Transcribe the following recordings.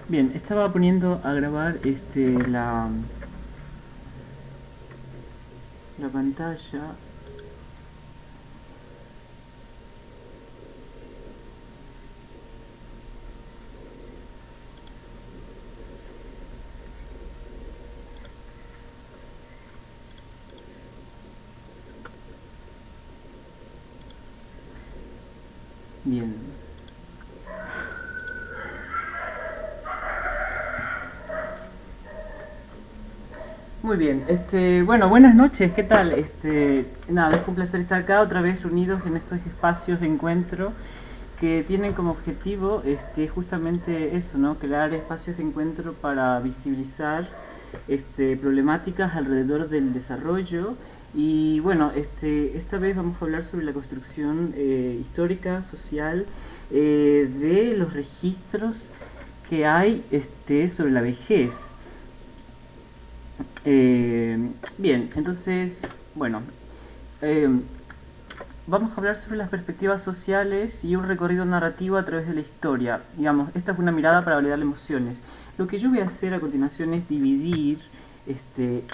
Bien, estaba poniendo a grabar la pantalla. Bien. Muy bien, bueno, buenas noches, ¿qué tal? Nada, es un placer estar acá otra vez reunidos en estos espacios de encuentro que tienen como objetivo, justamente eso, ¿no? Crear espacios de encuentro para visibilizar, problemáticas alrededor del desarrollo y bueno, esta vez vamos a hablar sobre la construcción histórica, social, de los registros que hay, sobre la vejez. Bien, entonces, bueno, eh, vamos a hablar sobre las perspectivas sociales y un recorrido narrativo a través de la historia. Digamos, esta es una mirada para validar emociones. Lo que yo voy a hacer a continuación es dividir, este,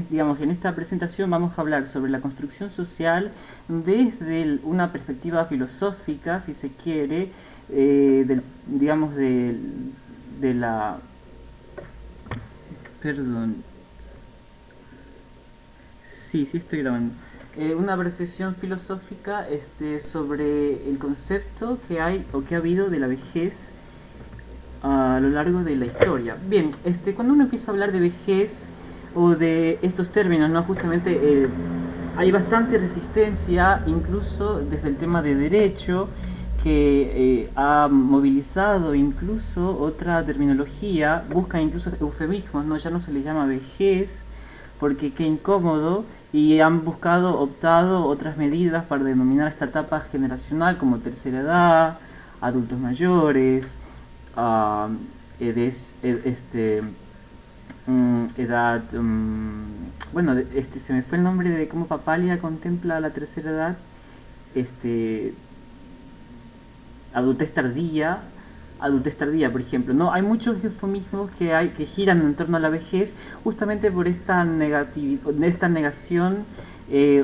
digamos, en esta presentación vamos a hablar sobre la construcción social desde una perspectiva filosófica, si se quiere, digamos, de la... Perdón, sí, sí estoy grabando. Una apreciación filosófica sobre el concepto que hay o que ha habido de la vejez a lo largo de la historia. Bien, cuando uno empieza a hablar de vejez o de estos términos, ¿no? Justamente hay bastante resistencia, incluso desde el tema de derecho, que ha movilizado incluso otra terminología, busca incluso eufemismos, ¿no? Ya no se le llama vejez, porque qué incómodo, y han buscado, optado otras medidas para denominar esta etapa generacional como tercera edad, adultos mayores, uh, edes, ed, edad, bueno, se me fue el nombre de cómo Papalia contempla la tercera edad, este, adultez tardía, por ejemplo, ¿no? Hay muchos eufemismos que giran en torno a la vejez justamente por esta negación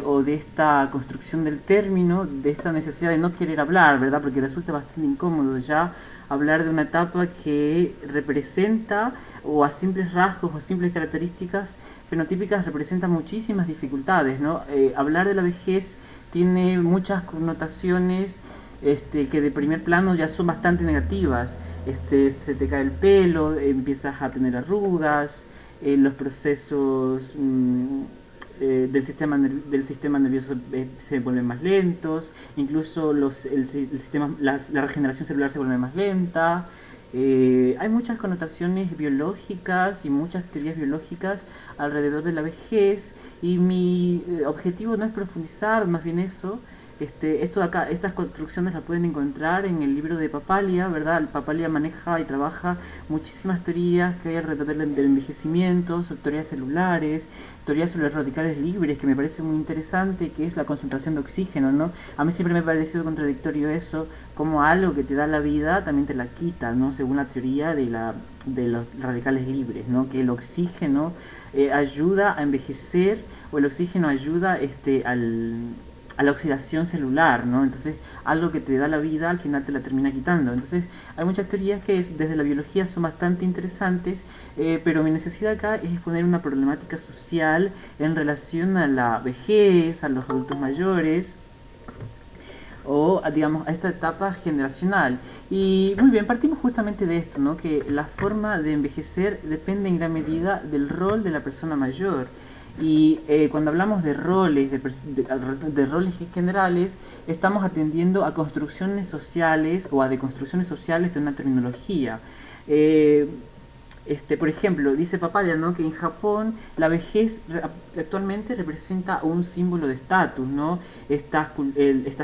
o de esta construcción del término, de esta necesidad de no querer hablar, ¿verdad? Porque resulta bastante incómodo ya hablar de una etapa que representa o a simples rasgos o simples características fenotípicas representa muchísimas dificultades, ¿no? Hablar de la vejez tiene muchas connotaciones que de primer plano ya son bastante negativas. Se te cae el pelo, empiezas a tener arrugas, los procesos del sistema nervioso se vuelven más lentos, incluso la regeneración celular se vuelve más lenta. Hay muchas connotaciones biológicas y muchas teorías biológicas alrededor de la vejez y mi objetivo no es profundizar más bien eso. Esto de acá, estas construcciones las pueden encontrar en el libro de Papalia, ¿verdad? Papalia maneja y trabaja muchísimas teorías que hay alrededor del envejecimiento, teorías celulares, teorías sobre los radicales libres, que me parece muy interesante, que es la concentración de oxígeno, ¿no? A mí siempre me ha parecido contradictorio eso, como algo que te da la vida también te la quita, ¿no? Según la teoría de los radicales libres, ¿no? Que el oxígeno ayuda a envejecer o el oxígeno ayuda a la oxidación celular, ¿no? Entonces, algo que te da la vida al final te la termina quitando. Entonces, hay muchas teorías que desde la biología son bastante interesantes, pero mi necesidad acá es exponer una problemática social en relación a la vejez, a los adultos mayores, o digamos a esta etapa generacional. Y muy bien, partimos justamente de esto, ¿no? Que la forma de envejecer depende en gran medida del rol de la persona mayor. Y cuando hablamos de roles, de roles generales, estamos atendiendo a construcciones sociales o a deconstrucciones sociales de una terminología. Eh, por ejemplo, dice Papaya, ¿no? Que en Japón la vejez actualmente representa un símbolo de estatus, ¿no? Estas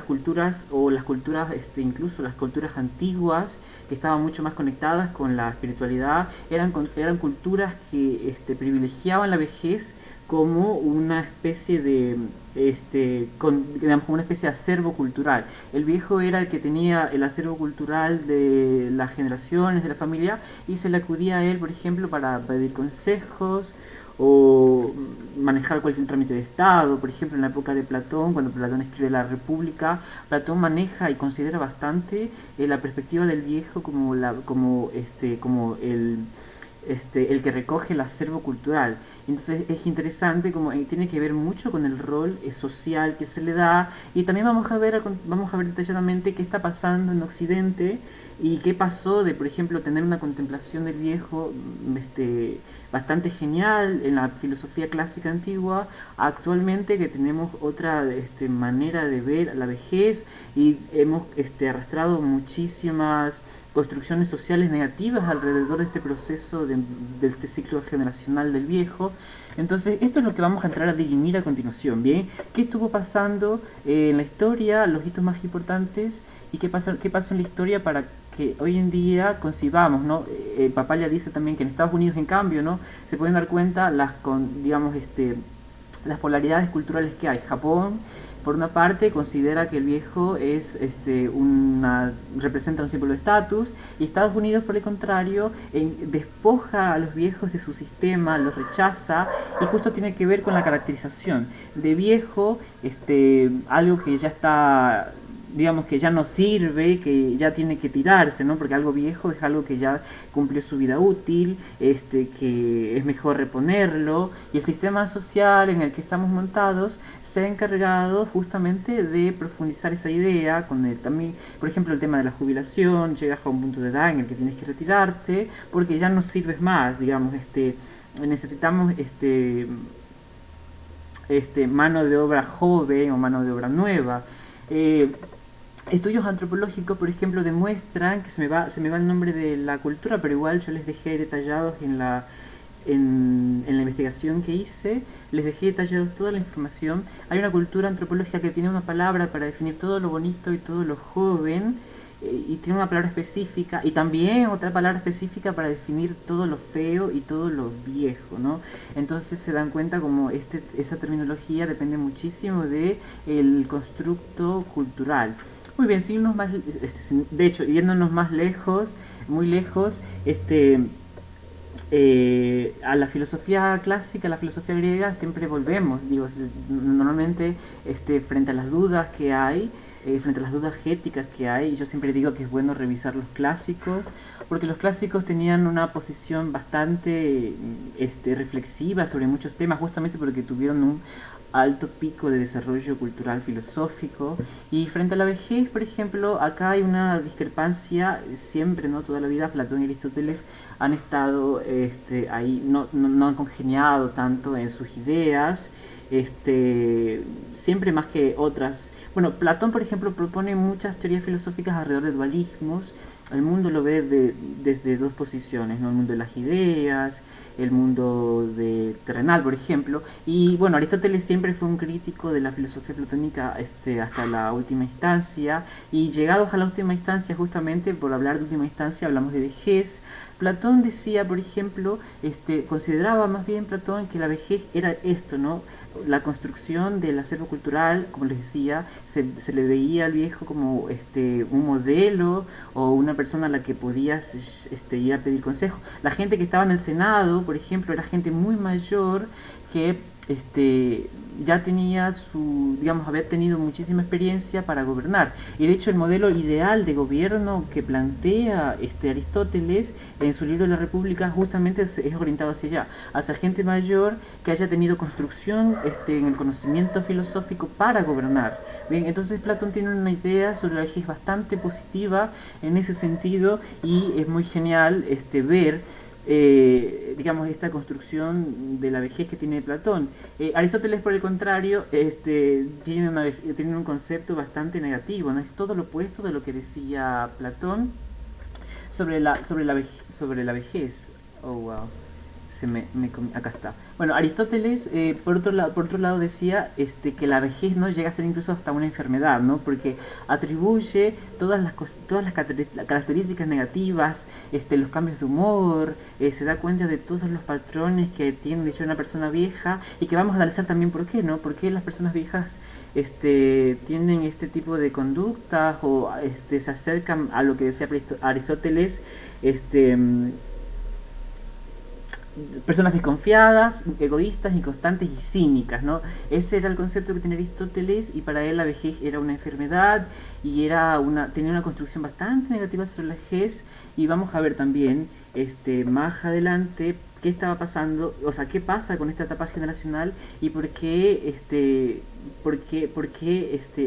culturas o las culturas, incluso las culturas antiguas que estaban mucho más conectadas con la espiritualidad, eran culturas que privilegiaban la vejez como una especie de, digamos, como una especie de acervo cultural. El viejo era el que tenía el acervo cultural de las generaciones, de la familia, y se le acudía a él, por ejemplo, para pedir consejos o manejar cualquier trámite de Estado. Por ejemplo, en la época de Platón, cuando Platón escribe la República, Platón maneja y considera bastante la perspectiva del viejo como, como el que recoge el acervo cultural. Entonces es interesante, como tiene que ver mucho con el rol social que se le da, y también vamos a ver detalladamente qué está pasando en Occidente y qué pasó de, por ejemplo, tener una contemplación del viejo bastante genial en la filosofía clásica antigua, actualmente que tenemos otra manera de ver la vejez, y hemos arrastrado muchísimas construcciones sociales negativas alrededor de este proceso de este ciclo generacional del viejo. Entonces, esto es lo que vamos a entrar a dirimir a continuación, ¿bien? ¿Qué estuvo pasando en la historia, los hitos más importantes, y qué pasó en la historia para que hoy en día concibamos, ¿no? Papaya dice también que en Estados Unidos, en cambio, ¿no? Se pueden dar cuenta digamos, las polaridades culturales que hay. Japón, por una parte, considera que el viejo es representa un símbolo de estatus, y Estados Unidos, por el contrario, despoja a los viejos de su sistema, los rechaza, y justo tiene que ver con la caracterización de viejo, algo que ya está, digamos, que ya no sirve, que ya tiene que tirarse, ¿no? Porque algo viejo es algo que ya cumplió su vida útil, que es mejor reponerlo, y el sistema social en el que estamos montados se ha encargado justamente de profundizar esa idea con también, por ejemplo, el tema de la jubilación. Llegas a un punto de edad en el que tienes que retirarte porque ya no sirves más, digamos, necesitamos mano de obra joven o mano de obra nueva. Estudios antropológicos, por ejemplo, demuestran que se me va el nombre de la cultura, pero igual yo les dejé detallados en la investigación que hice, les dejé detallados toda la información. Hay una cultura antropológica que tiene una palabra para definir todo lo bonito y todo lo joven, y tiene una palabra específica, y también otra palabra específica para definir todo lo feo y todo lo viejo, ¿no? Entonces se dan cuenta como esa terminología depende muchísimo de el constructo cultural. Muy bien, de hecho, yéndonos más lejos, muy lejos, a la filosofía clásica, a la filosofía griega, siempre volvemos, digo, normalmente frente a las dudas que hay, frente a las dudas éticas que hay, yo siempre digo que es bueno revisar los clásicos, porque los clásicos tenían una posición bastante reflexiva sobre muchos temas, justamente porque tuvieron un alto pico de desarrollo cultural filosófico. Y frente a la vejez, por ejemplo, acá hay una discrepancia siempre, ¿no? Toda la vida Platón y Aristóteles han estado ahí, no han congeniado tanto en sus ideas, siempre más que otras. Bueno, Platón, por ejemplo, propone muchas teorías filosóficas alrededor de dualismos. El mundo lo ve desde dos posiciones, ¿no? El mundo de las ideas, el mundo terrenal, por ejemplo. Y bueno, Aristóteles siempre fue un crítico de la filosofía platónica hasta la última instancia. Y llegados a la última instancia, justamente por hablar de última instancia, hablamos de vejez. Platón decía, por ejemplo, consideraba más bien Platón que la vejez era esto, ¿no? La construcción del acervo cultural, como les decía, se le veía al viejo como un modelo o una persona a la que podías ir a pedir consejo. La gente que estaba en el Senado, por ejemplo, era gente muy mayor que ya tenía digamos, había tenido muchísima experiencia para gobernar. Y de hecho el modelo ideal de gobierno que plantea Aristóteles en su libro de la República justamente es orientado hacia allá, hacia gente mayor que haya tenido construcción en el conocimiento filosófico para gobernar. Bien, entonces Platón tiene una idea sobre la vejez bastante positiva en ese sentido, y es muy genial ver digamos, esta construcción de la vejez que tiene Platón. Aristóteles, por el contrario, tiene un concepto bastante negativo, ¿no? Es todo lo opuesto de lo que decía Platón sobre la vejez. Oh, wow. Acá está. Bueno, Aristóteles, por otro lado decía que la vejez no llega a ser incluso hasta una enfermedad, ¿no? Porque atribuye todas las características negativas, los cambios de humor, se da cuenta de todos los patrones que tiene de ser una persona vieja y que vamos a analizar también por qué, ¿no? Por qué las personas viejas tienen este tipo de conductas o se acercan a lo que decía Aristóteles, este, personas desconfiadas, egoístas, inconstantes y cínicas, ¿no? Ese era el concepto que tenía Aristóteles y para él la vejez era una enfermedad y tenía una construcción bastante negativa sobre la vejez y vamos a ver también más adelante qué estaba pasando, o sea, qué pasa con esta etapa generacional y por qué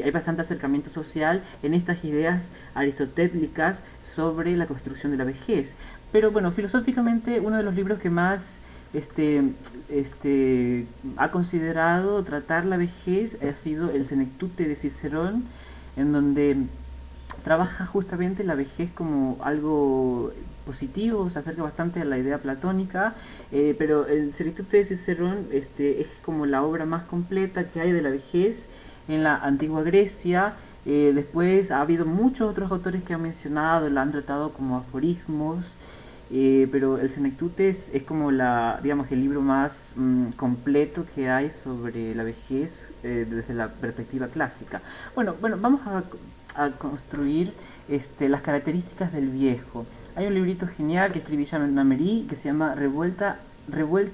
hay bastante acercamiento social en estas ideas aristotélicas sobre la construcción de la vejez. Pero bueno, filosóficamente uno de los libros que más ha considerado tratar la vejez ha sido el Senectute de Cicerón, en donde trabaja justamente la vejez como algo positivo, se acerca bastante a la idea platónica, pero el Senectute de Cicerón es como la obra más completa que hay de la vejez en la antigua Grecia. Después ha habido muchos otros autores que han mencionado, la han tratado como aforismos, pero el Senectutes es como digamos, el libro más completo que hay sobre la vejez desde la perspectiva clásica. Bueno, vamos a construir las características del viejo. Hay un librito genial que escribí Jean Amery que se llama Revuelta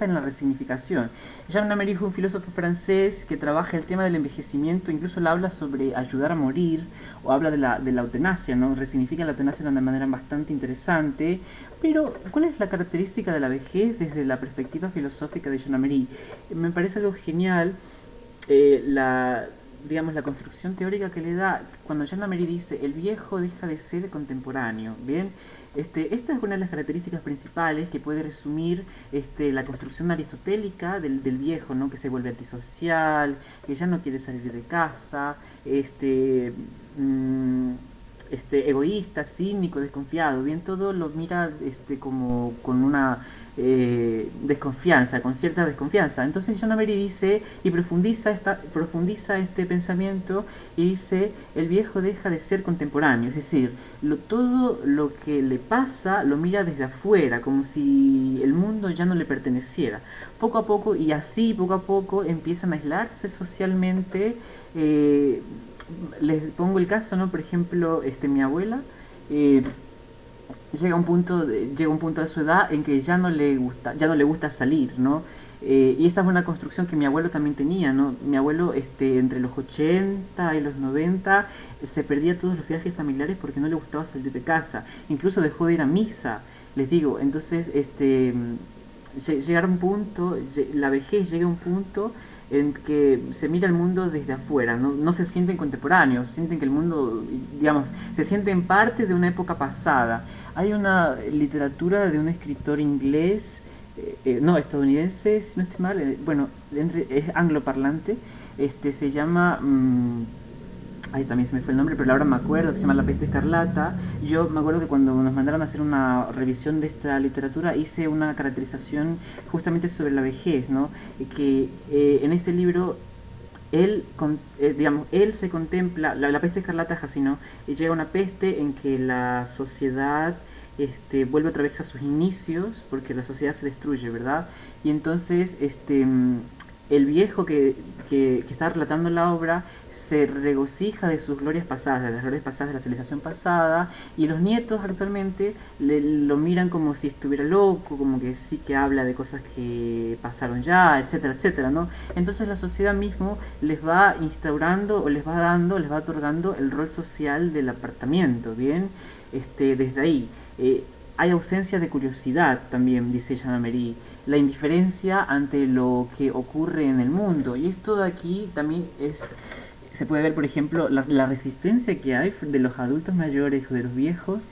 en la resignificación. Jean Amery es un filósofo francés que trabaja el tema del envejecimiento, incluso él habla sobre ayudar a morir, o habla de la eutanasia, ¿no? Resignifica la eutanasia de una manera bastante interesante. Pero, ¿cuál es la característica de la vejez desde la perspectiva filosófica de Jean Amery? Me parece algo genial digamos, la construcción teórica que le da cuando Jean Amery dice el viejo deja de ser contemporáneo. Bien, esta es una de las características principales que puede resumir la construcción aristotélica del viejo, ¿no? Que se vuelve antisocial, que ya no quiere salir de casa, mm, egoísta, cínico, desconfiado. Bien, todo lo mira como con una desconfianza, con cierta desconfianza. Entonces John Avery dice y profundiza este pensamiento y dice el viejo deja de ser contemporáneo, es decir, todo lo que le pasa lo mira desde afuera, como si el mundo ya no le perteneciera. Poco a poco y así poco a poco empiezan a aislarse socialmente. Les pongo el caso, ¿no? Por ejemplo, mi abuela eh, llega un punto de su edad en que ya no le gusta salir, ¿no? Y esta es una construcción que mi abuelo también tenía, ¿no? Mi abuelo, entre los 80 y los 90 se perdía todos los viajes familiares porque no le gustaba salir de casa. Incluso dejó de ir a misa, les digo. Entonces, llegar a un punto, la vejez llega a un punto en que se mira el mundo desde afuera, no se sienten contemporáneos, sienten que el mundo, digamos, se sienten parte de una época pasada. Hay una literatura de un escritor inglés, no, estadounidense, si no estoy mal, bueno, es angloparlante, se llama... Ahí también se me fue el nombre, pero ahora me acuerdo, que se llama La Peste Escarlata. Yo me acuerdo que cuando nos mandaron a hacer una revisión de esta literatura hice una caracterización justamente sobre la vejez, ¿no? Que en este libro digamos, él se contempla, la peste escarlata es así, ¿no? Y llega una peste en que la sociedad vuelve otra vez a sus inicios, porque la sociedad se destruye, ¿verdad? Y entonces, el viejo que está relatando la obra se regocija de sus glorias pasadas, de las glorias pasadas de la civilización pasada, y los nietos actualmente lo miran como si estuviera loco, como que sí que habla de cosas que pasaron ya, etcétera, etcétera, ¿no? Entonces la sociedad mismo les va instaurando o les va otorgando el rol social del apartamiento, ¿bien? Desde ahí. Hay ausencia de curiosidad también, dice Jean Amery, la indiferencia ante lo que ocurre en el mundo. Y esto de aquí también se puede ver, por ejemplo, la resistencia que hay de los adultos mayores o de los viejos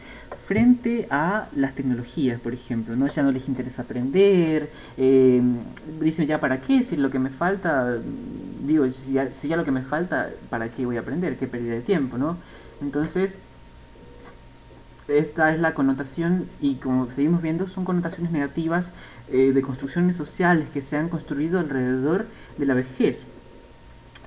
frente a las tecnologías, por ejemplo, ¿no? Ya no les interesa aprender, dicen ya para qué, si lo que me falta, digo, si ya lo que me falta, ¿para qué voy a aprender? ¿Qué pérdida de tiempo, no? Entonces, esta es la connotación, y como seguimos viendo, son connotaciones negativas de construcciones sociales que se han construido alrededor de la vejez.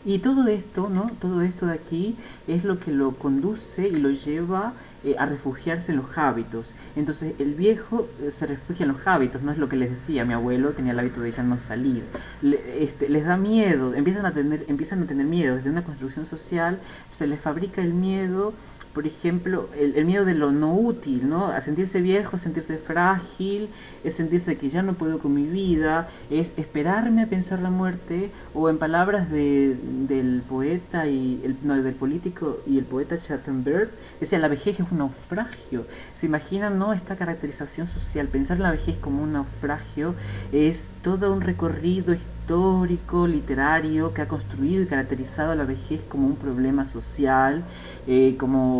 Y todo esto, ¿no? Todo esto de aquí es lo que lo conduce y lo lleva a refugiarse en los hábitos. Entonces el viejo se refugia en los hábitos, no es lo que les decía, mi abuelo tenía el hábito de ya no salir. Les da miedo, empiezan a tener miedo, desde una construcción social se les fabrica el miedo, por ejemplo, el miedo de lo no útil, ¿no? A sentirse viejo, sentirse frágil, es sentirse que ya no puedo con mi vida, es esperarme a pensar la muerte, o en palabras del poeta y no, del político y el poeta Chattenberg, decía, la vejez es un naufragio. ¿Se imaginan, no, esta caracterización social? Pensar en la vejez como un naufragio es todo un recorrido histórico, literario, que ha construido y caracterizado a la vejez como un problema social, como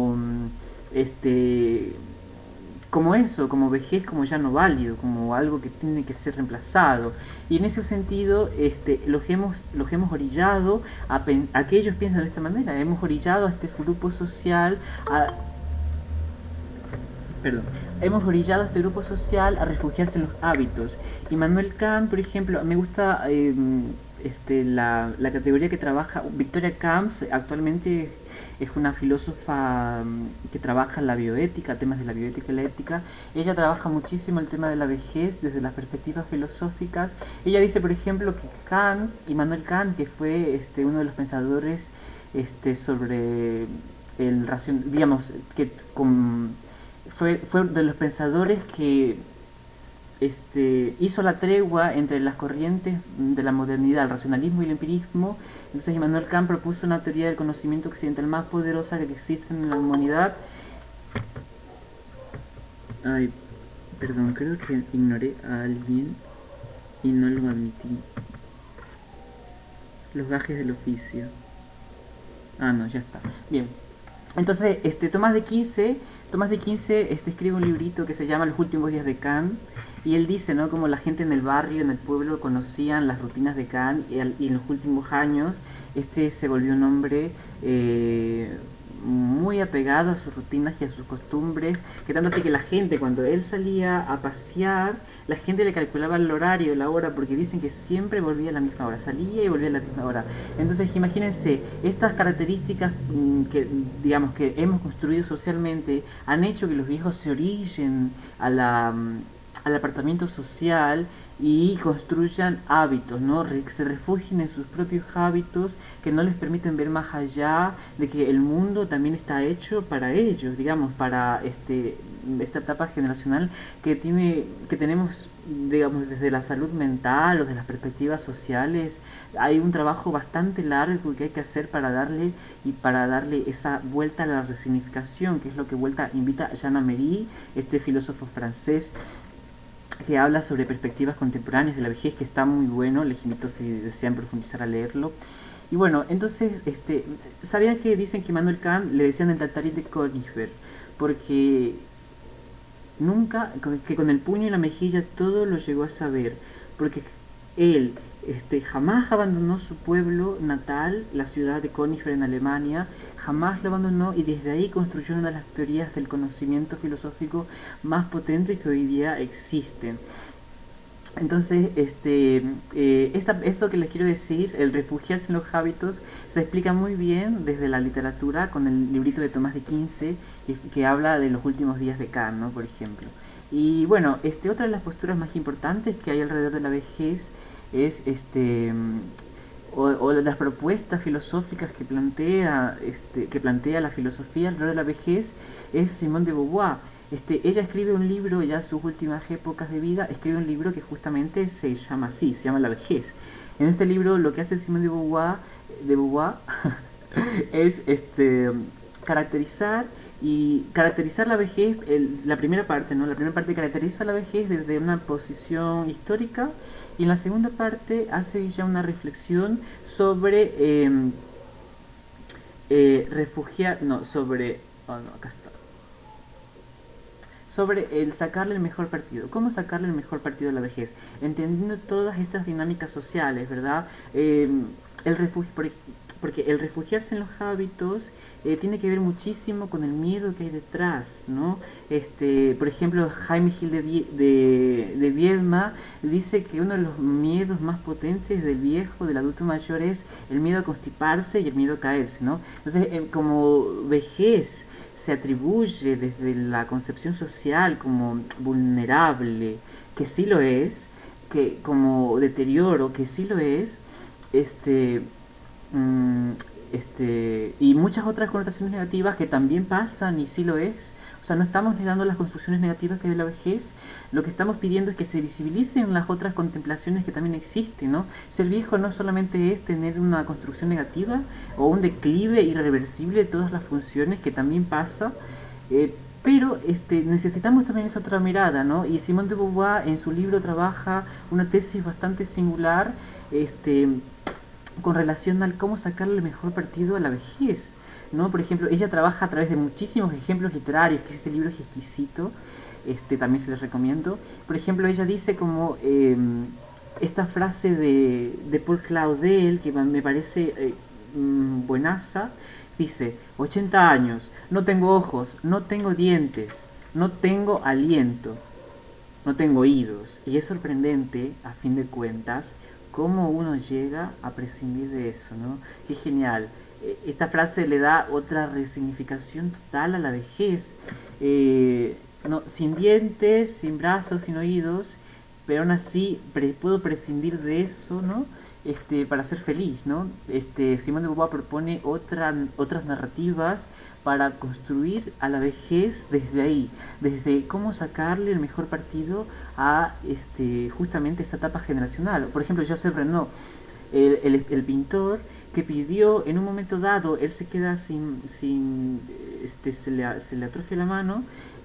como eso, como vejez, como ya no válido, como algo que tiene que ser reemplazado. Y en ese sentido, los hemos orillado a que ellos piensen de esta manera. Hemos orillado a este grupo social a, perdón, hemos orillado a este grupo social a refugiarse en los hábitos. Y Manuel Kant, por ejemplo, me gusta la categoría que trabaja. Victoria Camps actualmente es una filósofa que trabaja en la bioética, temas de la bioética y la ética. Ella trabaja muchísimo el tema de la vejez desde las perspectivas filosóficas. Ella dice, por ejemplo, que Kant, Immanuel Kant, que fue uno de los pensadores sobre digamos, que fue de los pensadores que hizo la tregua entre las corrientes de la modernidad, el racionalismo y el empirismo. Entonces Immanuel Kant propuso una teoría del conocimiento occidental más poderosa que existe en la humanidad. Ay, perdón, creo que ignoré a alguien y no lo admití. Los gajes del oficio. Ah, no, ya está. Bien. Entonces, Tomás de Quince escribe un librito que se llama Los últimos días de Kant, y él dice, ¿no? Como la gente en el barrio, en el pueblo, conocían las rutinas de Kant, y en los últimos años se volvió un hombre muy apegado a sus rutinas y a sus costumbres, que tanto así que la gente, cuando él salía a pasear, la gente le calculaba el horario, la hora, porque dicen que siempre volvía a la misma hora, salía y volvía a la misma hora. Entonces imagínense, estas características que digamos que hemos construido socialmente han hecho que los viejos se orillen al apartamiento social y construyan hábitos, ¿no? Se refugien en sus propios hábitos que no les permiten ver más allá de que el mundo también está hecho para ellos, digamos, para esta etapa generacional que tenemos, digamos, desde la salud mental o de las perspectivas sociales. Hay un trabajo bastante largo que hay que hacer para darle esa vuelta a la resignificación, que es lo que invita Jean Améry, este filósofo francés, que habla sobre perspectivas contemporáneas de la vejez, que está muy bueno. Les invito, si desean profundizar, a leerlo. Y bueno, entonces, ¿sabían que dicen que Immanuel Kant le decían el Tartarín de Königsberg? Porque nunca, que con el puño y la mejilla todo lo llegó a saber, porque él jamás abandonó su pueblo natal, la ciudad de Königsberg en Alemania, jamás lo abandonó, y desde ahí construyó una de las teorías del conocimiento filosófico más potentes que hoy día existen. Entonces, esto que les quiero decir, el refugiarse en los hábitos, se explica muy bien desde la literatura con el librito de Tomás de Quince, que habla de los últimos días de Kant, ¿no? Por ejemplo. Y bueno, otra de las posturas más importantes que hay alrededor de la vejez es o las propuestas filosóficas que plantea la filosofía alrededor de la vejez, es Simone de Beauvoir. Ella escribe un libro, ya en sus últimas épocas de vida, escribe un libro que justamente se llama así, se llama La vejez. En este libro lo que hace Simone de Beauvoir es caracterizar la vejez. La primera parte, ¿no? La primera parte caracteriza la vejez desde una posición histórica, y en la segunda parte hace ya una reflexión sobre refugiar, no, sobre, oh no, acá está, sobre el sacarle el mejor partido. ¿Cómo sacarle el mejor partido a la vejez? Entendiendo todas estas dinámicas sociales, ¿verdad? El refugio, porque el refugiarse en los hábitos tiene que ver muchísimo con el miedo que hay detrás, ¿no? Por ejemplo, Jaime Gil de Viedma dice que uno de los miedos más potentes del viejo, del adulto mayor, es el miedo a constiparse y el miedo a caerse, ¿no? Entonces, como vejez se atribuye desde la concepción social como vulnerable, que sí lo es, que como deterioro, que sí lo es, este, mm, y muchas otras connotaciones negativas que también pasan y sí lo es. O sea, no estamos negando las construcciones negativas que hay de la vejez, lo que estamos pidiendo es que se visibilicen las otras contemplaciones que también existen, ¿no? Ser viejo no solamente es tener una construcción negativa o un declive irreversible de todas las funciones que también pasa, pero necesitamos también esa otra mirada, ¿no? Y Simone de Beauvoir en su libro trabaja una tesis bastante singular, este, con relación al cómo sacarle el mejor partido a la vejez, ¿no? Por ejemplo, ella trabaja a través de muchísimos ejemplos literarios, que este libro es exquisito, también se les recomiendo. Por ejemplo, ella dice como esta frase de Paul Claudel, que me parece buenaza, dice, 80 años, no tengo ojos, no tengo dientes, no tengo aliento, no tengo oídos. Y es sorprendente, a fin de cuentas, cómo uno llega a prescindir de eso, ¿no? Qué genial. Esta frase le da otra resignificación total a la vejez. No, sin dientes, sin brazos, sin oídos, pero aún así puedo prescindir de eso, ¿no? Para ser feliz, ¿no? Simón de Beauvoir propone otras narrativas para construir a la vejez desde ahí, desde cómo sacarle el mejor partido a justamente esta etapa generacional. Por ejemplo, Joseph Renaud, el pintor que pidió en un momento dado, él se queda se le atrofia la mano,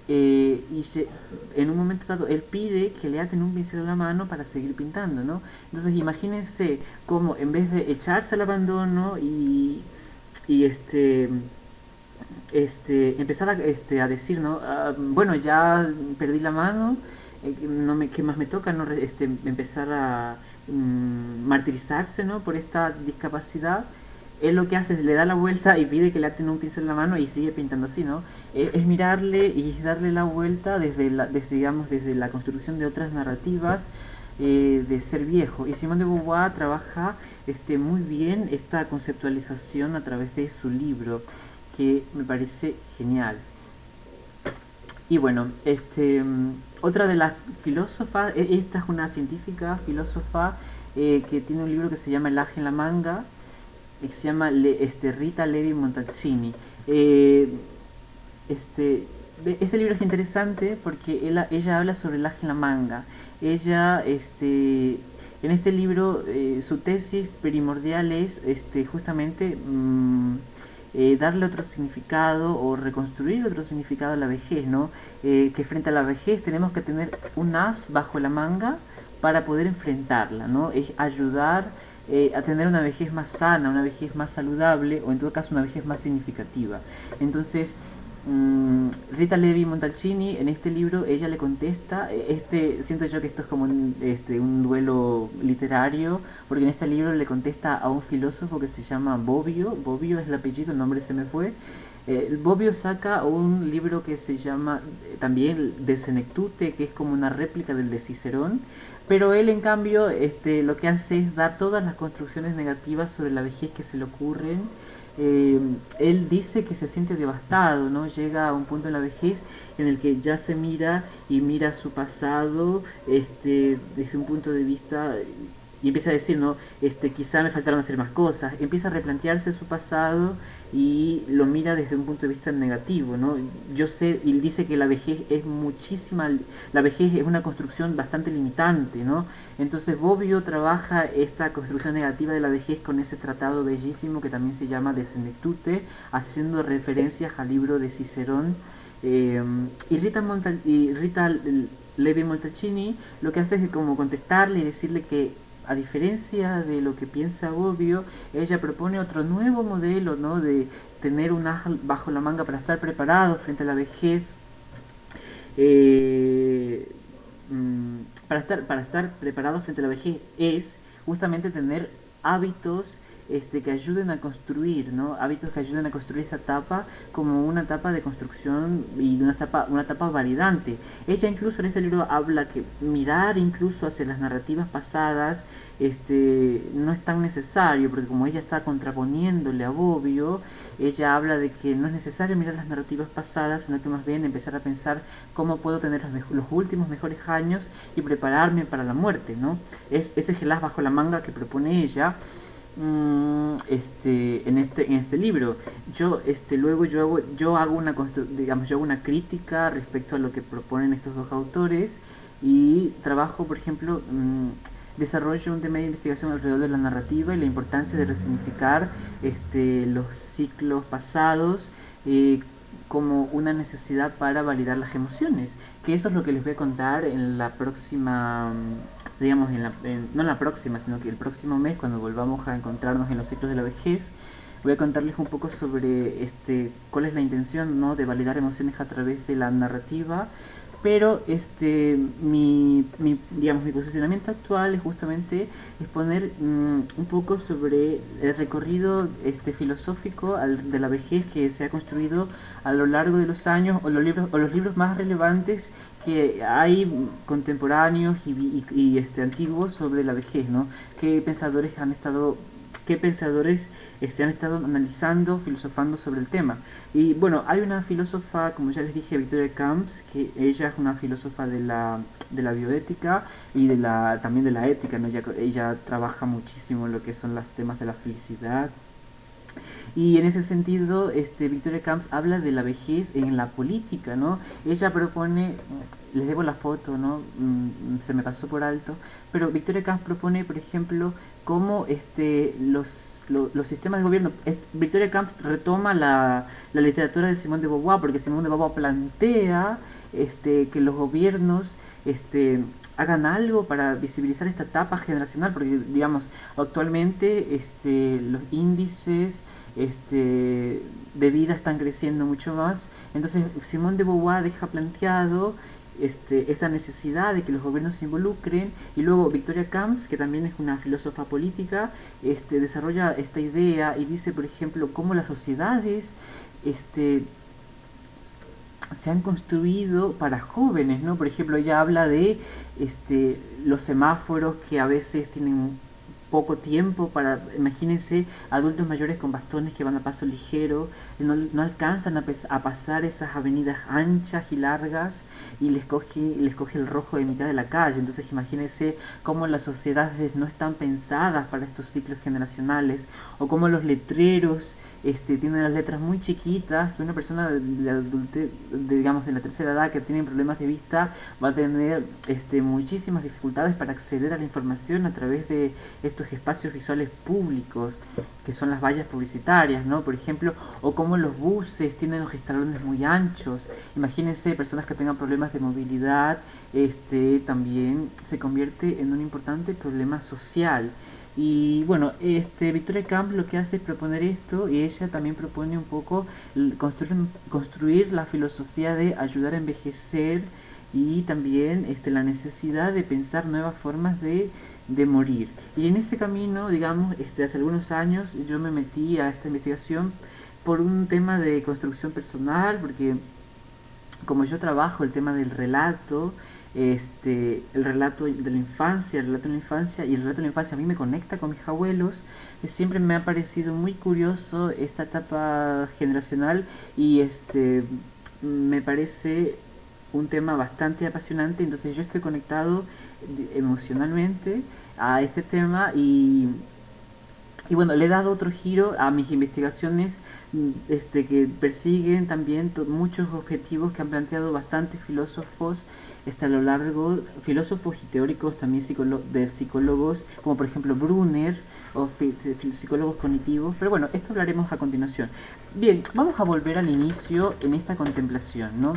en un momento dado él pide que le aten un pincel a la mano para seguir pintando, ¿no? Entonces imagínense cómo en vez de echarse al abandono y empezar a decir, ¿no? Bueno, ya perdí la mano, no me, ¿qué más me toca? ¿No? Empezar a martirizarse, ¿no? Por esta discapacidad. Él lo que hace es le da la vuelta y pide que le aten un pincel en la mano y sigue pintando así, ¿no? Es mirarle y darle la vuelta digamos, desde la construcción de otras narrativas de ser viejo. Y Simone de Beauvoir trabaja muy bien esta conceptualización a través de su libro, que me parece genial. Y bueno, otra de las filósofas, esta es una científica filósofa que tiene un libro que se llama El aje en la manga, que se llama Rita Levi Montalcini. Este, este libro es interesante porque ella habla sobre el aje en la manga. Ella, en este libro, su tesis primordial es justamente darle otro significado o reconstruir otro significado a la vejez, ¿no? Que frente a la vejez tenemos que tener un as bajo la manga para poder enfrentarla, ¿no? Es ayudar a tener una vejez más sana, una vejez más saludable o en todo caso una vejez más significativa. Entonces, Rita Levi Montalcini en este libro ella le contesta, siento yo que esto es como un duelo literario, porque en este libro le contesta a un filósofo que se llama Bobbio es el apellido, el nombre se me fue. Bobbio saca un libro que se llama también De Senectute, que es como una réplica del de Cicerón, pero él en cambio lo que hace es dar todas las construcciones negativas sobre la vejez que se le ocurren. Él dice que se siente devastado, ¿no? Llega a un punto en la vejez en el que ya se mira y mira su pasado desde un punto de vista y empieza a decir, ¿no? Quizá me faltaron hacer más cosas. Empieza a replantearse su pasado y lo mira desde un punto de vista negativo, ¿no? Yo sé, y dice que la vejez es la vejez es una construcción bastante limitante, ¿no? Entonces Bobbio trabaja esta construcción negativa de la vejez con ese tratado bellísimo que también se llama De Senectute, haciendo referencias al libro de Cicerón. Y Rita Levi Montalcini lo que hace es como contestarle y decirle que a diferencia de lo que piensa Bobbio, ella propone otro nuevo modelo, ¿no? De tener un as bajo la manga para estar preparado frente a la vejez, eh, para estar preparado frente a la vejez es justamente tener hábitos que ayuden a construir, ¿no? Hábitos que ayuden a construir esta etapa como una etapa de construcción y una etapa validante. Ella incluso en este libro habla que mirar incluso hacia las narrativas pasadas no es tan necesario, porque como ella está contraponiéndole a Bobbio, ella habla de que no es necesario mirar las narrativas pasadas, sino que más bien empezar a pensar cómo puedo tener los últimos mejores años y prepararme para la muerte, ¿no? Es ese gelás bajo la manga que propone ella en este libro. Luego yo hago digamos, yo hago una crítica respecto a lo que proponen estos dos autores y trabajo, por ejemplo, desarrollo un tema de investigación alrededor de la narrativa y la importancia de resignificar los ciclos pasados como una necesidad para validar las emociones, que eso es lo que les voy a contar en la próxima, digamos, no en la próxima, sino que el próximo mes, cuando volvamos a encontrarnos en los ciclos de la vejez. Voy a contarles un poco sobre cuál es la intención, ¿no?, de validar emociones a través de la narrativa, pero digamos, mi posicionamiento actual es justamente exponer un poco sobre el recorrido filosófico de la vejez que se ha construido a lo largo de los años, o los libros más relevantes que hay contemporáneos y antiguos sobre la vejez, ¿no? Qué pensadores han estado analizando, filosofando sobre el tema. Y bueno, hay una filósofa, como ya les dije, Victoria Camps, que ella es una filósofa de la bioética y también de la ética, ¿no? Ella trabaja muchísimo en lo que son los temas de la felicidad. Y en ese sentido, Victoria Camps habla de la vejez en la política, ¿no? Ella propone, les debo la foto, ¿no? Se me pasó por alto, pero Victoria Camps propone, por ejemplo, cómo los sistemas de gobierno. Victoria Camps retoma la literatura de Simone de Beauvoir, porque Simone de Beauvoir plantea que los gobiernos hagan algo para visibilizar esta etapa generacional, porque digamos, actualmente los índices de vida están creciendo mucho más. Entonces Simone de Beauvoir deja planteado esta necesidad de que los gobiernos se involucren, y luego Victoria Camps, que también es una filósofa política, desarrolla esta idea y dice, por ejemplo, cómo las sociedades se han construido para jóvenes, ¿no? Por ejemplo, ella habla de los semáforos que a veces tienen poco tiempo para, imagínense, adultos mayores con bastones que van a paso ligero, no alcanzan a pasar esas avenidas anchas y largas, y les coge el rojo de mitad de la calle. Entonces imagínense cómo las sociedades no están pensadas para estos ciclos generacionales, o cómo los letreros tienen las letras muy chiquitas, que una persona digamos de la tercera edad que tiene problemas de vista va a tener muchísimas dificultades para acceder a la información a través de estos espacios visuales públicos, que son las vallas publicitarias, ¿no? Por ejemplo, o como los buses tienen los escalones muy anchos. Imagínense, personas que tengan problemas de movilidad, también se convierte en un importante problema social. Y bueno, Victoria Camps lo que hace es proponer esto, y ella también propone un poco construir la filosofía de ayudar a envejecer, y también la necesidad de pensar nuevas formas de morir. Y en ese camino, digamos, hace algunos años yo me metí a esta investigación por un tema de construcción personal, porque como yo trabajo el tema del relato, el relato de la infancia, el relato de la infancia, y el relato de la infancia a mí me conecta con mis abuelos, siempre me ha parecido muy curioso esta etapa generacional, y me parece un tema bastante apasionante. Entonces yo estoy conectado emocionalmente a este tema, y bueno, le he dado otro giro a mis investigaciones, que persiguen también muchos objetivos que han planteado bastantes filósofos a lo largo, filósofos y teóricos también de psicólogos, como por ejemplo Brunner, o psicólogos cognitivos. Pero bueno, esto hablaremos a continuación. Bien, vamos a volver al inicio en esta contemplación, ¿no?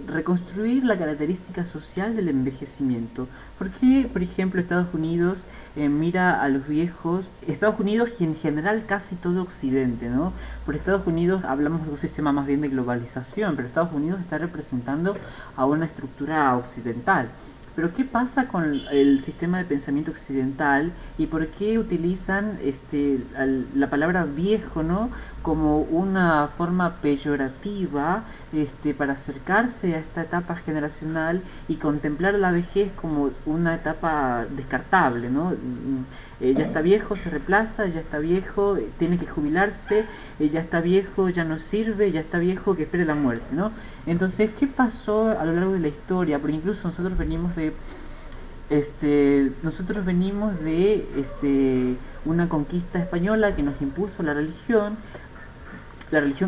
Reconstruir la característica social del envejecimiento. ¿Por qué, por ejemplo, Estados Unidos mira a los viejos? Estados Unidos y en general casi todo Occidente, ¿no? Por Estados Unidos hablamos de un sistema más bien de globalización, pero Estados Unidos está representando a una estructura occidental. Pero ¿qué pasa con el sistema de pensamiento occidental y por qué utilizan la palabra viejo, ¿no? como una forma peyorativa para acercarse a esta etapa generacional y contemplar la vejez como una etapa descartable, ¿no? Ya está viejo, se reemplaza, ya está viejo, tiene que jubilarse, ya está viejo, ya no sirve, ya está viejo, que espere la muerte, ¿no? Entonces, ¿qué pasó a lo largo de la historia? Porque incluso nosotros venimos de una conquista española que nos impuso la religión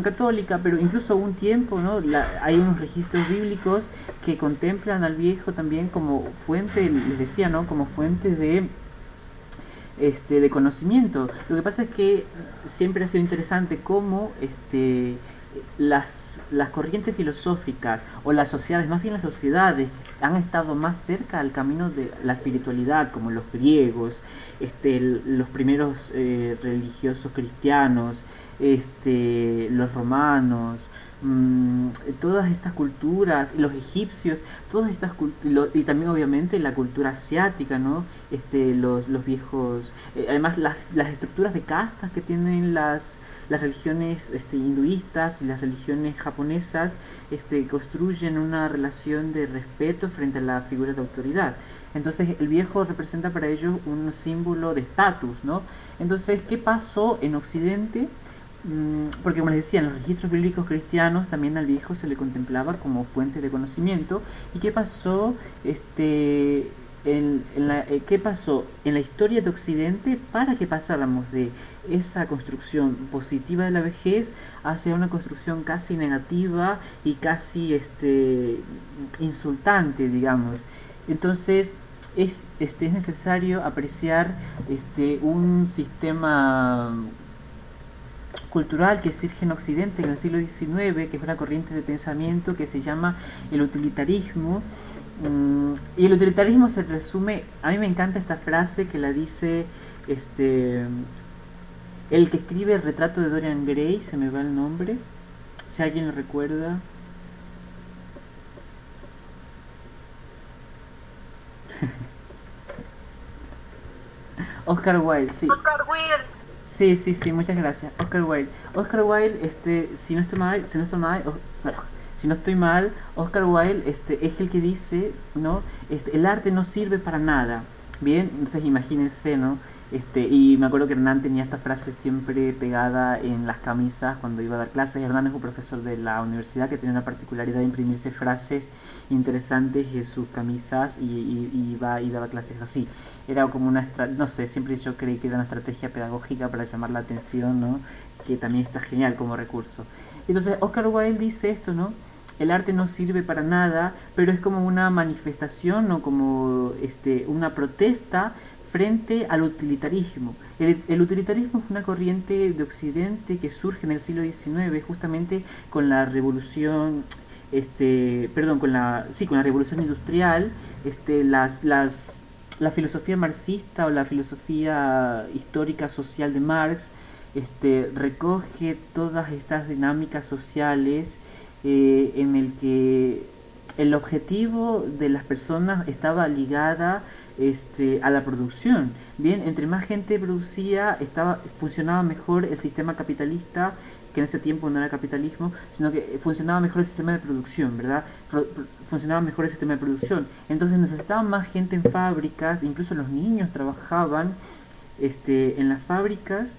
católica, pero incluso hubo un tiempo, ¿no? Hay unos registros bíblicos que contemplan al viejo también como fuente, les decía, ¿no? Como fuente de conocimiento. Lo que pasa es que siempre ha sido interesante cómo las corrientes filosóficas o las sociedades, más bien las sociedades que han estado más cerca al camino de la espiritualidad, como los griegos, los primeros religiosos cristianos, los romanos, todas estas culturas, los egipcios, todas estas y también obviamente la cultura asiática, ¿no? Los viejos, además las estructuras de castas que tienen las religiones hinduistas y las religiones japonesas construyen una relación de respeto frente a la figura de autoridad. Entonces el viejo representa para ellos un símbolo de estatus, ¿no? Entonces, ¿qué pasó en Occidente? Porque como les decía, en los registros bíblicos cristianos también al viejo se le contemplaba como fuente de conocimiento. ¿Y qué pasó? ¿Qué pasó en la historia de Occidente para que pasáramos de esa construcción positiva de la vejez hacia una construcción casi negativa y casi insultante, digamos? Entonces es necesario apreciar un sistema cultural que surge en Occidente en el siglo XIX, que es una corriente de pensamiento que se llama el utilitarismo. Y el utilitarismo se resume, a mí me encanta esta frase que la dice el que escribe el retrato de Dorian Gray, se me va el nombre, si alguien lo recuerda. Oscar Wilde, sí. Oscar Wilde. Sí, sí, sí, muchas gracias. Oscar Wilde. Oscar Wilde, si no estoy mal, Oscar Wilde, es el que dice, ¿no? El arte no sirve para nada. Bien, entonces imagínense, ¿no? Y me acuerdo que Hernán tenía esta frase siempre pegada en las camisas cuando iba a dar clases. Hernán es un profesor de la universidad que tiene una particularidad de imprimirse frases interesantes en sus camisas y iba y daba clases así. Era como no sé, siempre yo creí que era una estrategia pedagógica para llamar la atención, ¿no? Que también está genial como recurso. Entonces Oscar Wilde dice esto, ¿no? El arte no sirve para nada, pero es como una manifestación o como una protesta frente al utilitarismo. El utilitarismo es una corriente de Occidente que surge en el siglo XIX justamente con la revolución, perdón, con la revolución industrial, la filosofía marxista o la filosofía histórica social de Marx recoge todas estas dinámicas sociales en el que el objetivo de las personas estaba ligada a la producción. Bien, entre más gente producía, funcionaba mejor el sistema capitalista, que en ese tiempo no era capitalismo, sino que funcionaba mejor el sistema de producción, ¿verdad? Funcionaba mejor el sistema de producción. Entonces necesitaban más gente en fábricas, incluso los niños trabajaban en las fábricas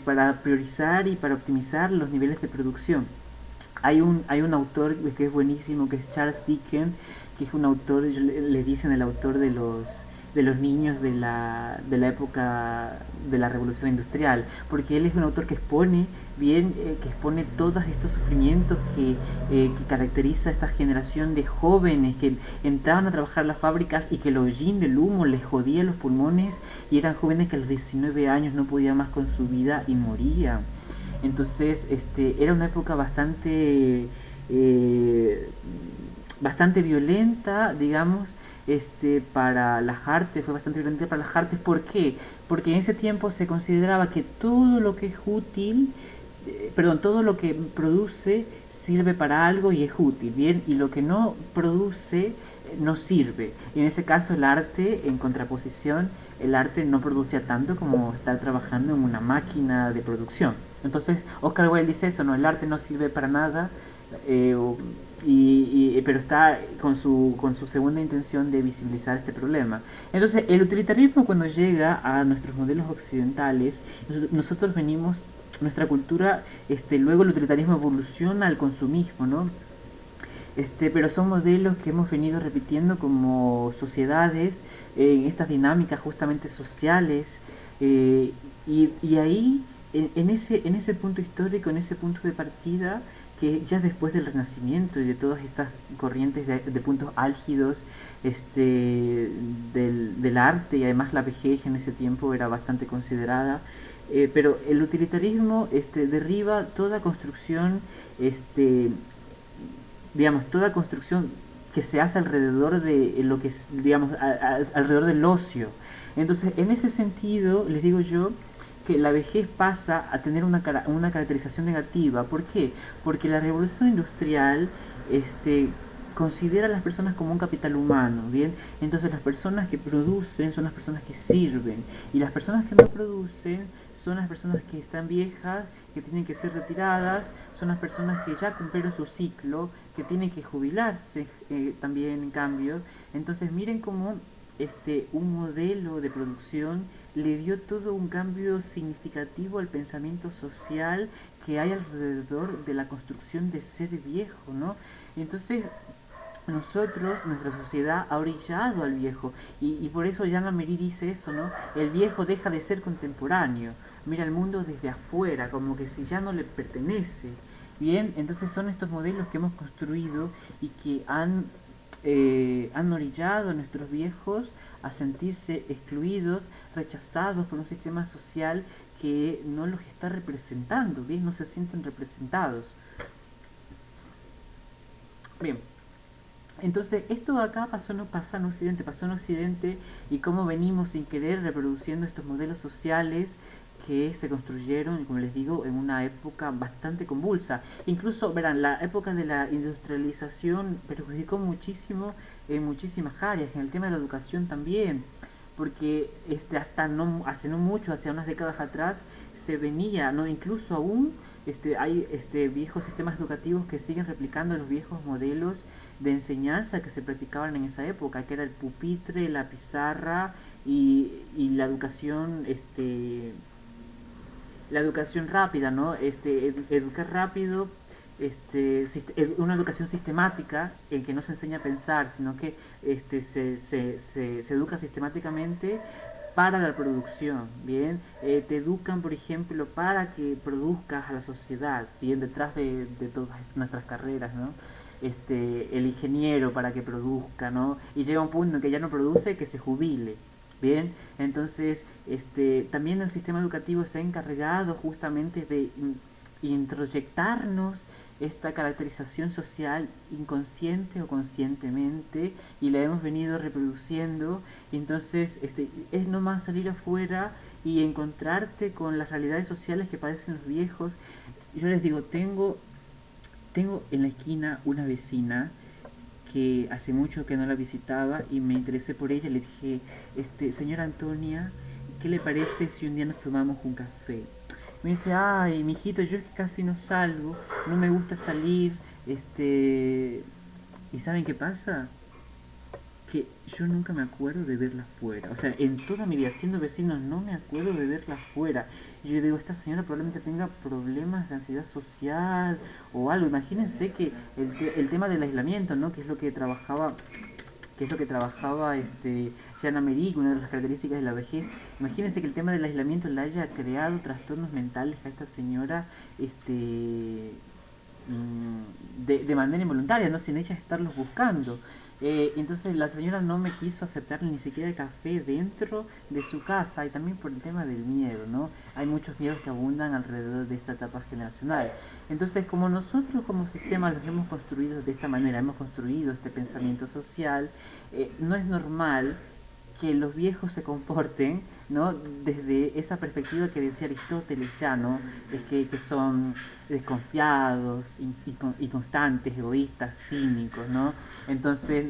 para priorizar y para optimizar los niveles de producción. Hay un autor que es buenísimo, que es Charles Dickens, que es un autor, le dicen el autor de los niños de la época de la revolución industrial, porque él es un autor que expone que expone todos estos sufrimientos que caracteriza a esta generación de jóvenes que entraban a trabajar en las fábricas y que el hollín del humo les jodía los pulmones y eran jóvenes que a los 19 años no podían más con su vida y morían. Entonces, era una época bastante violenta, digamos, para las artes, fue bastante violenta para las artes. ¿Por qué? Porque en ese tiempo se consideraba que todo lo que es útil, todo lo que produce sirve para algo y es útil, ¿bien? Y lo que no produce no sirve. Y en ese caso el arte, en contraposición, el arte no produce tanto como estar trabajando en una máquina de producción. Entonces Oscar Wilde dice eso, ¿no? El arte no sirve para nada, eh, pero está con su segunda intención de visibilizar este problema. Entonces el utilitarismo cuando llega a nuestros modelos occidentales, nosotros venimos, nuestra cultura, luego el utilitarismo evoluciona al consumismo, ¿no? Pero son modelos que hemos venido repitiendo como sociedades en estas dinámicas justamente sociales y ahí en ese punto histórico, en ese punto de partida que ya después del Renacimiento y de todas estas corrientes de puntos álgidos del arte y además la vejez en ese tiempo era bastante considerada, pero el utilitarismo derriba toda construcción digamos, toda construcción que se hace alrededor de lo que es, digamos, alrededor del ocio. Entonces, en ese sentido, les digo yo que la vejez pasa a tener una caracterización negativa. ¿Por qué? Porque la revolución industrial considera a las personas como un capital humano, ¿bien? Entonces las personas que producen son las personas que sirven y las personas que no producen son las personas que están viejas, que tienen que ser retiradas, son las personas que ya cumplieron su ciclo, que tienen que jubilarse también en cambio. Entonces miren cómo un modelo de producción le dio todo un cambio significativo al pensamiento social que hay alrededor de la construcción de ser viejo, ¿no? Entonces, nosotros, nuestra sociedad ha orillado al viejo y por eso Jean Lamery dice eso, ¿no? El viejo deja de ser contemporáneo, mira el mundo desde afuera, como que si ya no le pertenece. Bien, entonces son estos modelos que hemos construido y que han orillado a nuestros viejos a sentirse excluidos, rechazados por un sistema social que no los está representando, bien, no se sienten representados. Bien, entonces, esto de acá no pasa en Occidente, pasó en Occidente y cómo venimos sin querer reproduciendo estos modelos sociales que se construyeron, como les digo, en una época bastante convulsa. Incluso, verán, la época de la industrialización perjudicó muchísimo en muchísimas áreas, en el tema de la educación también, porque hasta no, hace no mucho, hace unas décadas atrás, se venía, no incluso aún hay viejos sistemas educativos que siguen replicando los viejos modelos de enseñanza que se practicaban en esa época, que era el pupitre, la pizarra y la educación rápida, ¿no? Educar rápido, una educación sistemática en que no se enseña a pensar, sino que se educa sistemáticamente para la producción, ¿bien? Te educan, por ejemplo, para que produzcas a la sociedad, ¿bien? Detrás de todas nuestras carreras, ¿no? El ingeniero para que produzca, ¿no? Y llega un punto en que ya no produce, que se jubile, bien. Entonces, también el sistema educativo se ha encargado justamente de introyectarnos esta caracterización social inconsciente o conscientemente y la hemos venido reproduciendo. Y entonces es nomás salir afuera y encontrarte con las realidades sociales que padecen los viejos. Yo les digo, tengo en la esquina una vecina que hace mucho que no la visitaba y me interesé por ella. Le dije, señora Antonia, ¿qué le parece si un día nos tomamos un café? Me dice, ay, mijito, yo es que casi no salgo, no me gusta salir, ¿y saben qué pasa? Que yo nunca me acuerdo de verla fuera. O sea, en toda mi vida siendo vecino no me acuerdo de verla fuera. Y yo digo, esta señora probablemente tenga problemas de ansiedad social o algo. Imagínense que el tema del aislamiento, ¿no? Que es lo que trabajaba Jean Amerique, una de las características de la vejez. Imagínense que el tema del aislamiento le haya creado trastornos mentales a esta señora de manera involuntaria, no sin ella estarlos buscando. Entonces la señora no me quiso aceptar ni siquiera el café dentro de su casa y también por el tema del miedo, ¿no? Hay muchos miedos que abundan alrededor de esta etapa generacional. Entonces como nosotros como sistema los hemos construido de esta manera, hemos construido este pensamiento social, no es normal que los viejos se comporten ¿no? Desde esa perspectiva que decía Aristóteles ya, ¿no? Es que son desconfiados, inconstantes, egoístas, cínicos, ¿no? Entonces,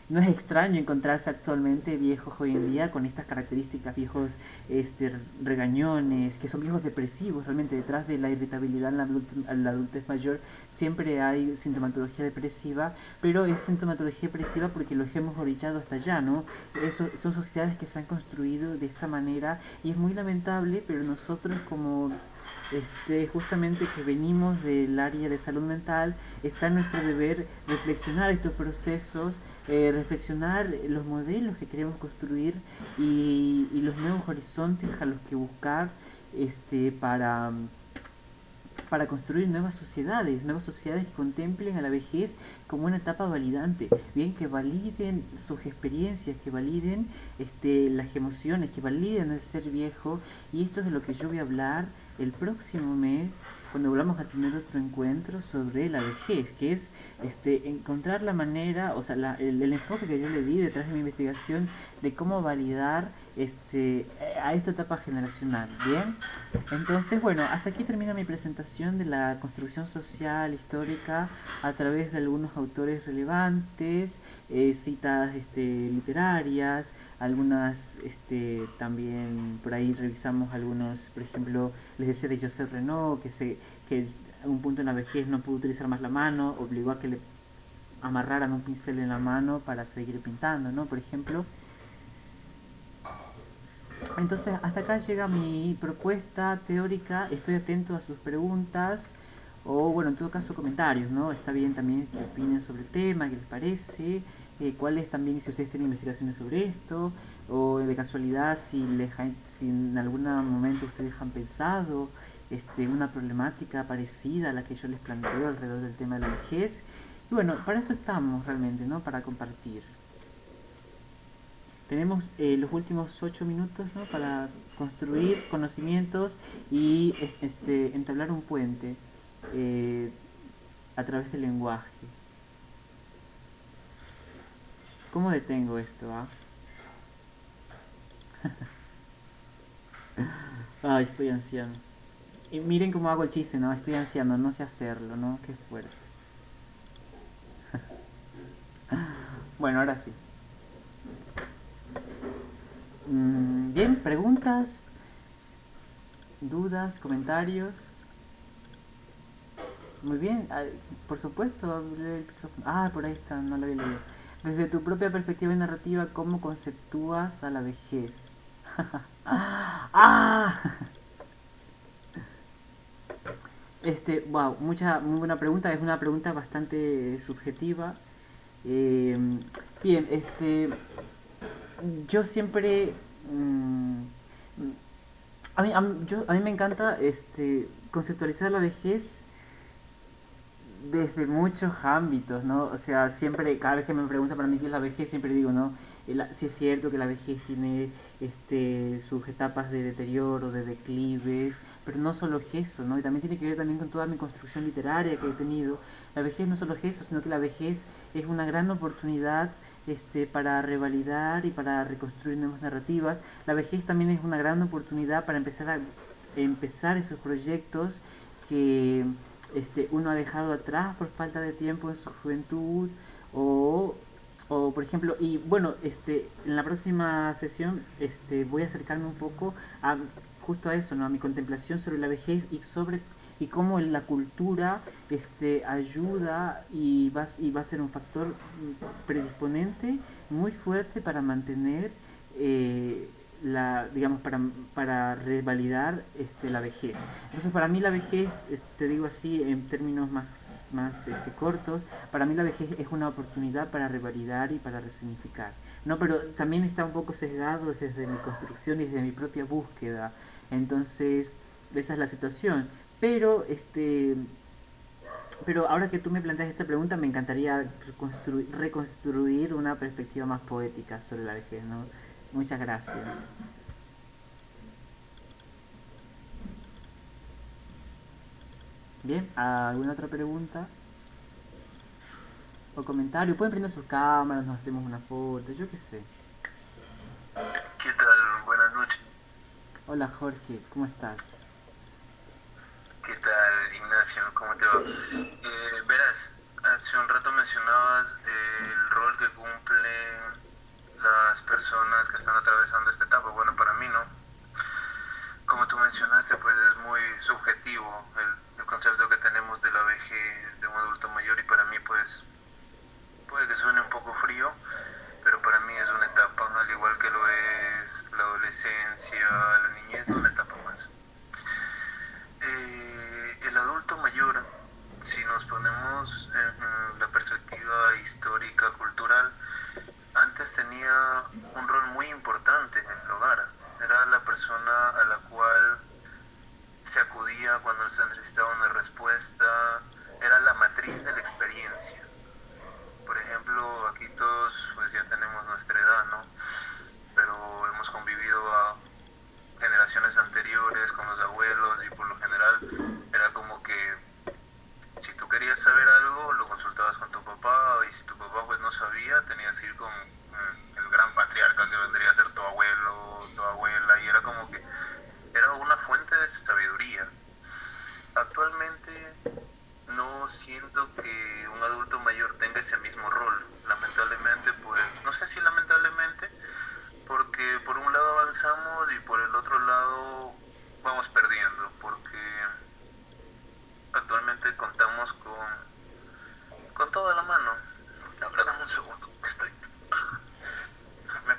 no es extraño encontrarse actualmente viejos hoy en día con estas características, viejos regañones, que son viejos depresivos. Realmente detrás de la irritabilidad en la adultez mayor siempre hay sintomatología depresiva, pero es sintomatología depresiva porque los hemos orillado hasta allá, ¿no? Son sociedades que se han construido de esta manera y es muy lamentable, pero nosotros como justamente que venimos del área de salud mental, está en nuestro deber reflexionar estos procesos, reflexionar los modelos que queremos construir y los nuevos horizontes a los que buscar para construir nuevas sociedades que contemplen a la vejez como una etapa validante, bien que validen sus experiencias, que validen las emociones, que validen el ser viejo, y esto es de lo que yo voy a hablar el próximo mes cuando volvamos a tener otro encuentro sobre la vejez, que es encontrar la manera, o sea, el enfoque que yo le di detrás de mi investigación de cómo validar a esta etapa generacional, ¿bien? Entonces, bueno, hasta aquí termina mi presentación de la construcción social histórica a través de algunos autores relevantes, citas literarias, algunas también por ahí revisamos algunos, por ejemplo, les decía de Joseph Renaud, que a un punto en la vejez no pudo utilizar más la mano, obligó a que le amarraran un pincel en la mano para seguir pintando, ¿no? Por ejemplo. Entonces, hasta acá llega mi propuesta teórica. Estoy atento a sus preguntas o, bueno, en todo caso, comentarios, ¿no? Está bien también que opinen sobre el tema, qué les parece, cuáles también, si ustedes tienen investigaciones sobre esto, o de casualidad, si en algún momento ustedes han pensado una problemática parecida a la que yo les planteo alrededor del tema de la vejez. Y bueno, para eso estamos realmente, ¿no? Para compartir. Tenemos los últimos 8 minutos, ¿no? Para construir conocimientos y entablar un puente eh, a través del lenguaje. ¿Cómo detengo esto? Ay, estoy anciano. Y miren cómo hago el chiste, ¿no? Estoy anciano, no sé hacerlo, ¿no? Qué fuerte. Bueno, ahora sí. Bien, preguntas, dudas, comentarios. Muy bien, por supuesto, el micrófono. Ah, por ahí está, no lo había leído. Desde tu propia perspectiva narrativa, ¿cómo conceptúas a la vejez? ¡Ah! Wow, muy buena pregunta. Es una pregunta bastante subjetiva. Eh, Bien, yo siempre. mm, a mí me encanta conceptualizar la vejez desde muchos ámbitos, ¿no? O sea, siempre, cada vez que me preguntan para mí qué es la vejez, siempre digo, ¿no? Sí es cierto que la vejez tiene sus etapas de deterioro, de declives, pero no solo es eso, ¿no? Y también tiene que ver también con toda mi construcción literaria que he tenido. La vejez no solo es eso, sino que la vejez es una gran oportunidad para revalidar y para reconstruir nuevas narrativas. La vejez también es una gran oportunidad para empezar esos proyectos que uno ha dejado atrás por falta de tiempo en su juventud o, o por ejemplo, y bueno, en la próxima sesión voy a acercarme un poco a justo a eso, ¿no? A mi contemplación sobre la vejez y cómo la cultura ayuda y va a ser un factor predisponente muy fuerte para mantener digamos, para revalidar la vejez. Entonces, para mí la vejez, te digo así en términos más cortos, para mí la vejez es una oportunidad para revalidar y para resignificar. No, pero también está un poco sesgado desde mi construcción y desde mi propia búsqueda. Entonces, esa es la situación. Pero, pero ahora que tú me planteas esta pregunta, me encantaría reconstruir una perspectiva más poética sobre la vejez, ¿no? Muchas gracias. Bien, ¿alguna otra pregunta o comentario? Pueden prender sus cámaras, nos hacemos una foto, yo qué sé. Hola Jorge, ¿cómo estás? ¿Qué tal, Ignacio? ¿Cómo te va? Verás, hace un rato mencionabas el rol que cumplen las personas que están atravesando esta etapa. Bueno, para mí no. Como tú mencionaste, pues es muy subjetivo el concepto que tenemos de la vejez de un adulto mayor y para mí, pues, puede que suene un poco frío, pero para mí es una etapa, al igual que lo es la adolescencia, la niñez, una etapa más. El adulto mayor, si nos ponemos en la perspectiva histórica, cultural, antes tenía un rol muy importante en el hogar. Era la persona a la cual se acudía cuando se necesitaba una respuesta, era la matriz de la experiencia. Por ejemplo, aquí todos pues ya tenemos nuestra edad, ¿no? Pero hemos convivido a generaciones anteriores con los abuelos y por lo general era como que si tú querías saber algo, lo consultabas con tu papá y si tu papá pues no sabía, tenías que ir con el gran patriarca que vendría a ser tu abuelo, tu abuela y era como que era una fuente de sabiduría. Actualmente no siento que un adulto mayor tenga ese mismo rol. Lamentablemente, pues, no sé si lamentablemente, porque por un lado avanzamos y por el otro lado vamos perdiendo, porque actualmente contamos con toda la mano. Ahora dame un segundo, que estoy. Me,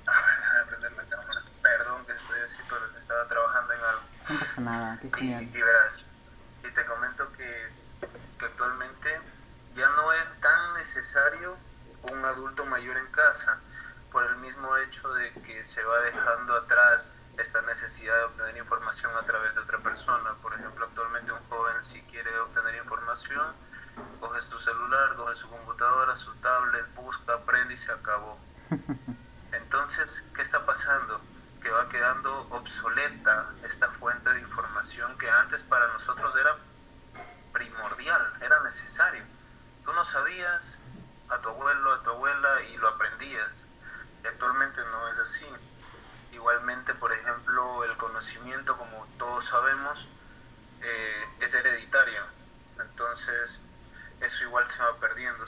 déjame prender la cámara. Perdón que estoy así, pero estaba trabajando en algo. No pasa nada, qué genial. Y verás, y te comento que actualmente ya no es tan necesario un adulto mayor en casa, por el mismo hecho de que se va dejando atrás esta necesidad de obtener información a través de otra persona. Por ejemplo, actualmente un joven si quiere obtener información, coge su celular, coge su computadora, su tablet, busca, aprende y se acabó. Entonces, ¿qué está pasando? Que va quedando obsoleta esta fuente de información que antes para nosotros era primordial, era necesario. Tú no sabías a tu abuelo, a tu abuela y lo aprendías. Y actualmente no es así. Igualmente, por ejemplo, el conocimiento, como todos sabemos, es hereditario. Entonces, eso igual se van perdiendo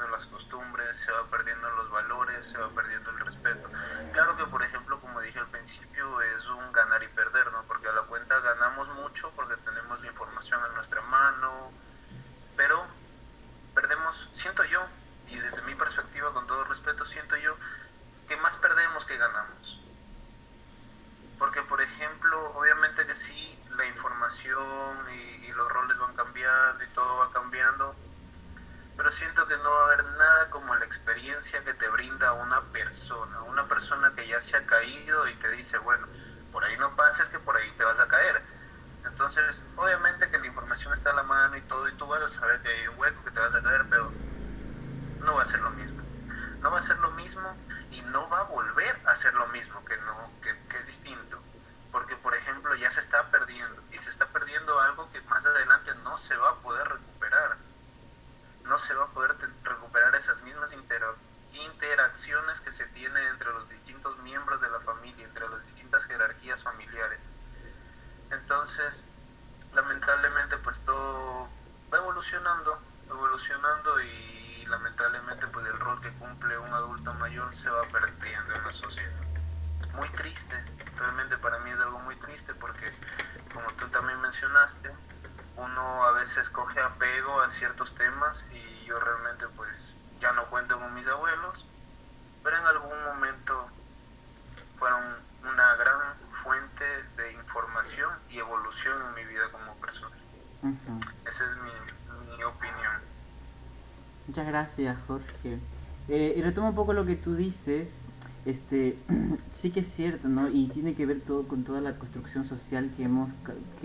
las costumbres, se va perdiendo los valores, se va perdiendo el respeto. Claro que, por ejemplo, como dije al principio, es un ganar y perder, ¿no? Porque a la cuenta ganamos mucho porque tenemos la información en nuestra mano, pero perdemos, siento yo, y desde mi perspectiva, con todo respeto, siento yo que más perdemos que ganamos. Porque, por ejemplo, obviamente que sí, la información y los roles van cambiando y todo va cambiando, pero siento que no va a haber nada como la experiencia que te brinda una persona que ya se ha caído y te dice, bueno, por ahí no pases que por ahí te vas a caer. Entonces, obviamente que la información está a la mano y todo, y tú vas a saber que hay un hueco que te vas a caer, pero no va a ser lo mismo. No va a ser lo mismo y no va a volver a ser lo mismo, que, no, que es distinto. Porque, por ejemplo, ya se está perdiendo y se está perdiendo algo que más adelante no se va a poder recuperar. No se va a poder recuperar esas mismas interacciones que se tienen entre los distintos miembros de la familia, entre las distintas jerarquías familiares. Entonces, lamentablemente, pues todo va evolucionando y lamentablemente pues el rol que cumple un adulto mayor se va perdiendo en la sociedad. Muy triste, realmente para mí es algo muy triste porque como tú también mencionaste, uno a veces coge apego a ciertos temas y yo realmente pues ya no cuento con mis abuelos, pero en algún momento fueron una gran fuente de información y evolución en mi vida como persona. Ujú. Esa es mi opinión. Muchas gracias, Jorge. Y retomo un poco lo que tú dices. Sí que es cierto, ¿no? Y tiene que ver todo con toda la construcción social que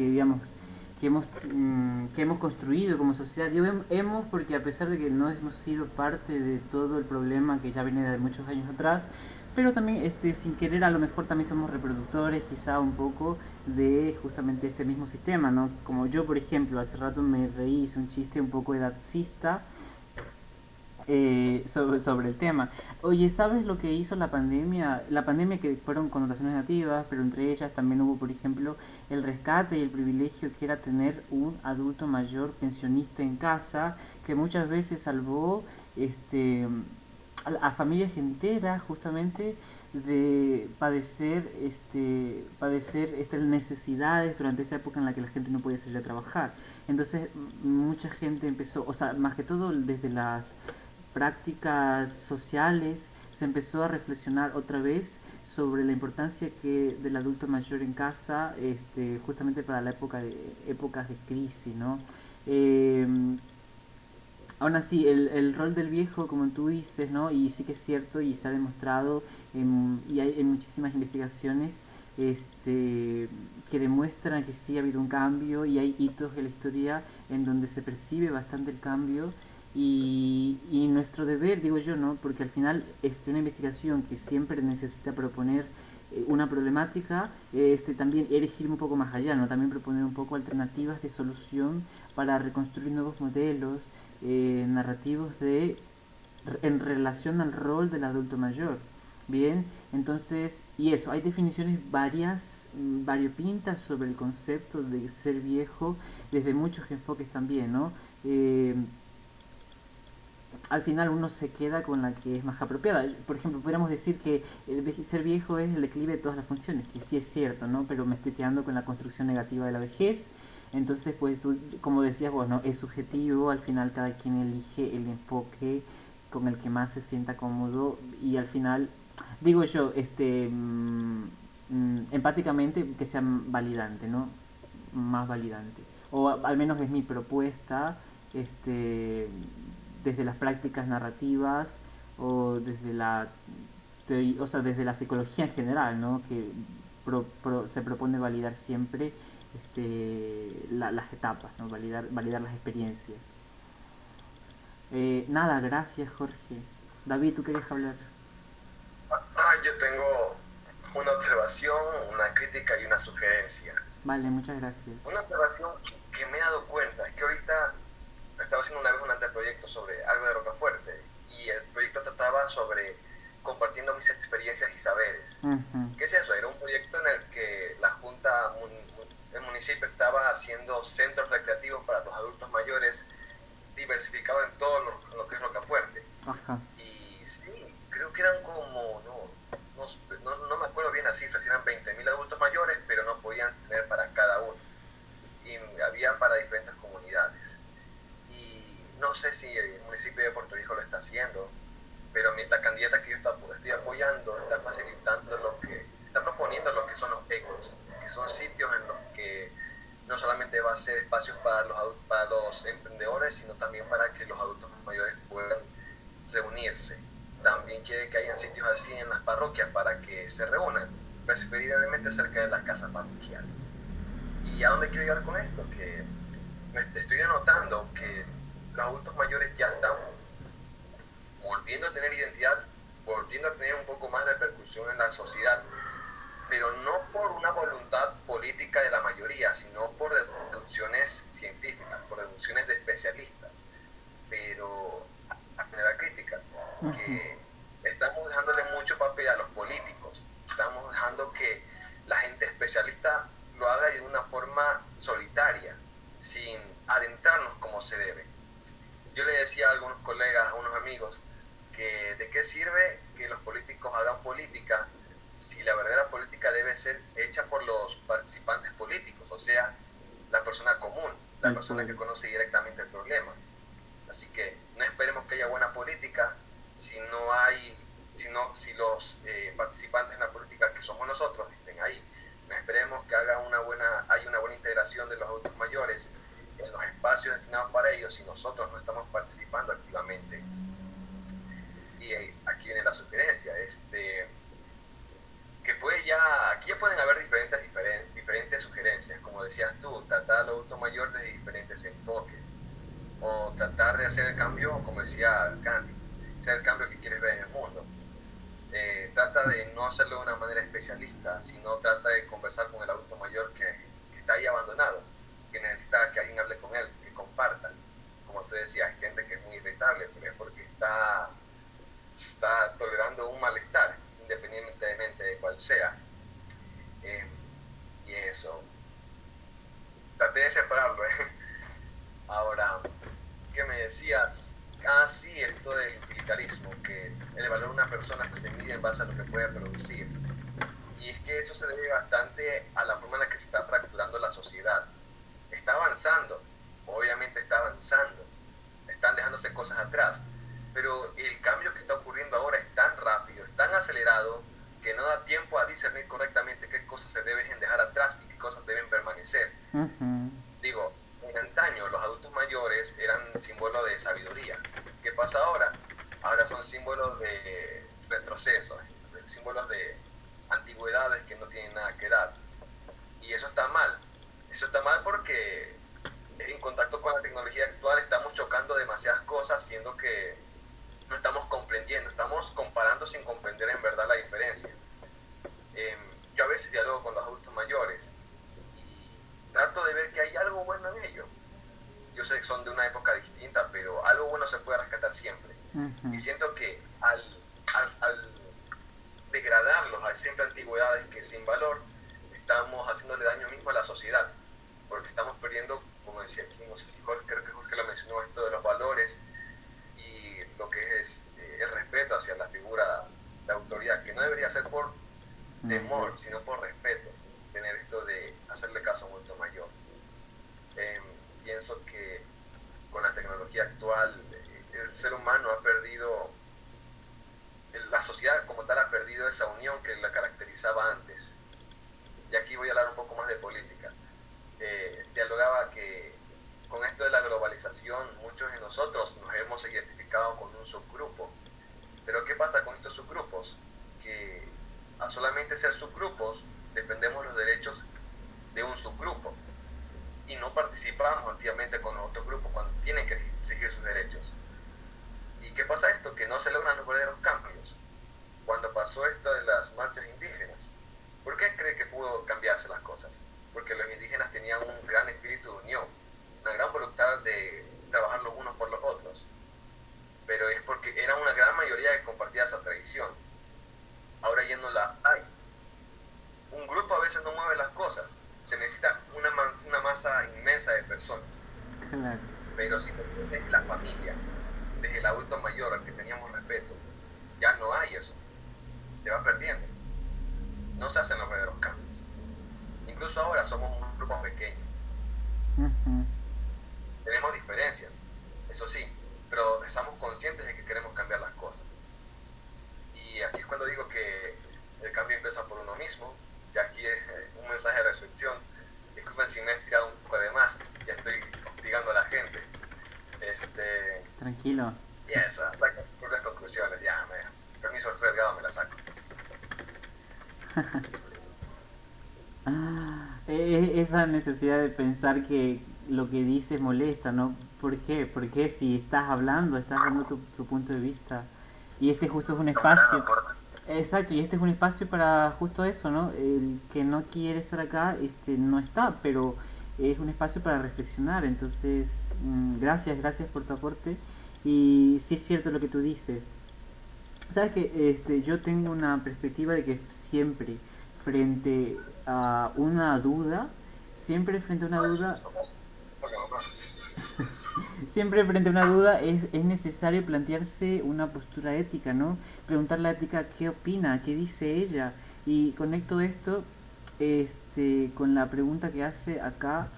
digamos, que hemos construido como sociedad. Digo hemos porque a pesar de que no hemos sido parte de todo el problema que ya viene de muchos años atrás, pero también sin querer a lo mejor también somos reproductores quizá un poco de justamente este mismo sistema, ¿no? Como yo, por ejemplo, hace rato me reí, hice un chiste un poco edadcista sobre el tema. Oye, ¿sabes lo que hizo la pandemia? La pandemia que fueron connotaciones negativas, pero entre ellas también hubo, por ejemplo, el rescate y el privilegio que era tener un adulto mayor pensionista en casa, que muchas veces salvó este, a familias enteras justamente de padecer estas necesidades durante esta época en la que la gente no podía salir a trabajar. Entonces, mucha gente empezó, o sea, más que todo desde las prácticas sociales, se empezó a reflexionar otra vez sobre la importancia que del adulto mayor en casa, justamente para la épocas de crisis, ¿no? Eh, Aún así, el rol del viejo, como tú dices, ¿no? Y sí que es cierto y se ha demostrado, y hay muchísimas investigaciones que demuestran que sí ha habido un cambio y hay hitos en la historia en donde se percibe bastante el cambio y nuestro deber, digo yo, ¿no? Porque al final una investigación que siempre necesita proponer una problemática, también elegir un poco más allá, ¿no? También proponer un poco alternativas de solución para reconstruir nuevos modelos narrativos en relación al rol del adulto mayor. Bien, entonces, y eso, hay definiciones variopintas sobre el concepto de ser viejo desde muchos enfoques también, ¿no? Eh, Al final uno se queda con la que es más apropiada. Por ejemplo, podríamos decir que ser viejo es el declive de todas las funciones, que sí es cierto, ¿no? Pero me estoy quedando con la construcción negativa de la vejez. Entonces, pues tú, como decías vos, ¿no? Es subjetivo, al final cada quien elige el enfoque con el que más se sienta cómodo y al final, digo yo, empáticamente que sea validante, ¿no? Más validante. O al menos es mi propuesta, este, desde las prácticas narrativas o desde o sea, desde la psicología en general, ¿no? Que se propone validar siempre las etapas, ¿no? Validar las experiencias. Nada, gracias Jorge. David, ¿tú querías hablar? Yo tengo una observación, una crítica y una sugerencia. Vale, muchas gracias. Una observación que me he dado cuenta es que ahorita estaba haciendo una vez un anteproyecto sobre algo de Rocafuerte y el proyecto trataba sobre compartiendo mis experiencias y saberes. Ujú. ¿Qué es eso? Era un proyecto en el que la Junta, el municipio estaba haciendo centros recreativos para los adultos mayores diversificados en todo lo que es Rocafuerte. Ajá. Y sí, creo que eran como, no me acuerdo bien las cifras, eran 20.000 adultos mayores, pero no podían tener para cada uno. Y había para diferentes comunidades. Y no sé si el municipio de Puerto Rico lo está haciendo, pero la candidata que yo estoy apoyando está facilitando está proponiendo lo que son los ecos, que son sitios en los que no solamente va a ser espacios para los emprendedores, sino también para que los adultos mayores puedan reunirse. También quiere que hayan sitios así en las parroquias para que se reúnan, preferiblemente cerca de la casa parroquial. ¿Y a dónde quiero llegar con esto? Que estoy notando que los adultos mayores ya están volviendo a tener identidad, volviendo a tener un poco más de repercusión en la sociedad, pero no por una voluntad política de la mayoría, sino por deducciones científicas, por deducciones de especialistas. Pero a generar crítica, Ujú. que estamos dejándole mucho papel a los políticos, estamos dejando que la gente especialista lo haga de una forma solitaria, sin adentrarnos como se debe. Yo le decía a algunos colegas, a unos amigos, que de qué sirve que los políticos hagan política si la verdadera política debe ser hecha por los participantes políticos, o sea, la persona común, la El persona que pueblo. conoce directamente el problema. Así que no esperemos que haya buena política si no hay, si los participantes en la política que somos nosotros estén ahí. No esperemos que haya una buena integración de los adultos mayores en los espacios destinados para ellos si nosotros no estamos participando activamente. Y aquí viene la sugerencia, aquí ya pueden haber diferentes sugerencias, como decías tú, tratar al adulto mayor desde diferentes enfoques, o tratar de hacer el cambio, como decía Gandhi, ser el cambio que quieres ver en el mundo. Trata de no hacerlo de una manera especialista, sino trata de conversar con el adulto mayor que está ahí abandonado, que necesita que alguien hable con él, que compartan, como tú decías, hay gente que es muy irritable, pero es porque está tolerando un malestar, independientemente de cuál sea. Eh, y eso, traté de separarlo. Ahora, ¿qué me decías? Ah, sí, esto del utilitarismo, que el valor de una persona se mide en base a lo que puede producir. Y es que eso se debe bastante a la forma en la que se está fracturando la sociedad. Está avanzando, obviamente está avanzando, están dejándose cosas atrás, pero el cambio que está ocurriendo ahora es tan rápido, es tan acelerado, que no da tiempo a discernir correctamente qué cosas se deben dejar atrás y qué cosas deben permanecer. Ujú. Digo, en antaño los adultos mayores eran símbolos de sabiduría. ¿Qué pasa ahora? Ahora son símbolos de retroceso, símbolos de antigüedades que no tienen nada que dar. Y eso está mal. Eso está mal porque en contacto con la tecnología actual estamos chocando demasiadas cosas, siendo que no estamos comprendiendo, estamos comparando sin comprender en verdad la diferencia. Yo a veces dialogo con los adultos mayores y trato de ver que hay algo bueno en ello. Yo sé que son de una época distinta, pero algo bueno se puede rescatar siempre. Ujú. Y siento que al degradarlos a siempre antigüedades que sin valor, estamos haciéndole daño mismo a la sociedad, porque estamos perdiendo, como decía aquí, no sé si Jorge, creo que Jorge lo mencionó, esto de los valores y lo que es el respeto hacia la figura de autoridad, que no debería ser por Ujú. temor, sino por respeto, tener esto de hacerle caso a un adulto mayor. Eh, Pienso que con la tecnología actual el ser humano ha perdido, la sociedad como tal ha perdido esa unión que la caracterizaba antes. Y aquí voy a hablar un poco más de política. Dialogaba que con esto de la globalización muchos de nosotros nos hemos identificado con un subgrupo. Pero ¿qué pasa con estos subgrupos? Que a solamente ser subgrupos defendemos los derechos de un subgrupo y no participamos activamente con los otros grupos cuando tienen que exigir sus derechos. ¿Y qué pasa esto? Que no se logran los verdaderos cambios. Cuando pasó esto de las marchas indígenas, ¿por qué cree que pudo cambiarse las cosas? Porque los indígenas tenían un gran espíritu de unión, una gran voluntad de trabajar los unos por los otros, pero es porque era una gran mayoría que compartía esa tradición. Ahora ya no la hay. Un grupo a veces no mueve las cosas, se necesita una masa inmensa de personas, Claro. pero si desde la familia, desde el adulto mayor al que teníamos respeto, ya no hay eso, se va perdiendo, no se hacen los verdaderos cambios. Incluso ahora somos un grupo pequeño, Ujú. tenemos diferencias, eso sí, pero estamos conscientes de que queremos cambiar las cosas. Y aquí es cuando digo que el cambio empieza por uno mismo, y aquí es un mensaje de reflexión. Disculpen si me he tirado un poco de más, ya estoy hostigando a la gente. Tranquilo. Y eso, saca sus propias conclusiones, ya, permiso, soy delgado, me la saco. Esa necesidad de pensar que lo que dices molesta, ¿no? ¿Por qué? Porque si estás dando tu punto de vista. Y este justo es un Un gran espacio. aporte. Exacto, y este es un espacio para justo eso, ¿no? El que no quiere estar acá, no está, pero es un espacio para reflexionar. Entonces, gracias por tu aporte. Y sí es cierto lo que tú dices. Sabes que yo tengo una perspectiva de que siempre frente a una duda, siempre frente a una duda, siempre frente a una duda es necesario plantearse una postura ética, ¿no? Preguntar la ética qué opina, qué dice ella. Y conecto esto con la pregunta que hace acá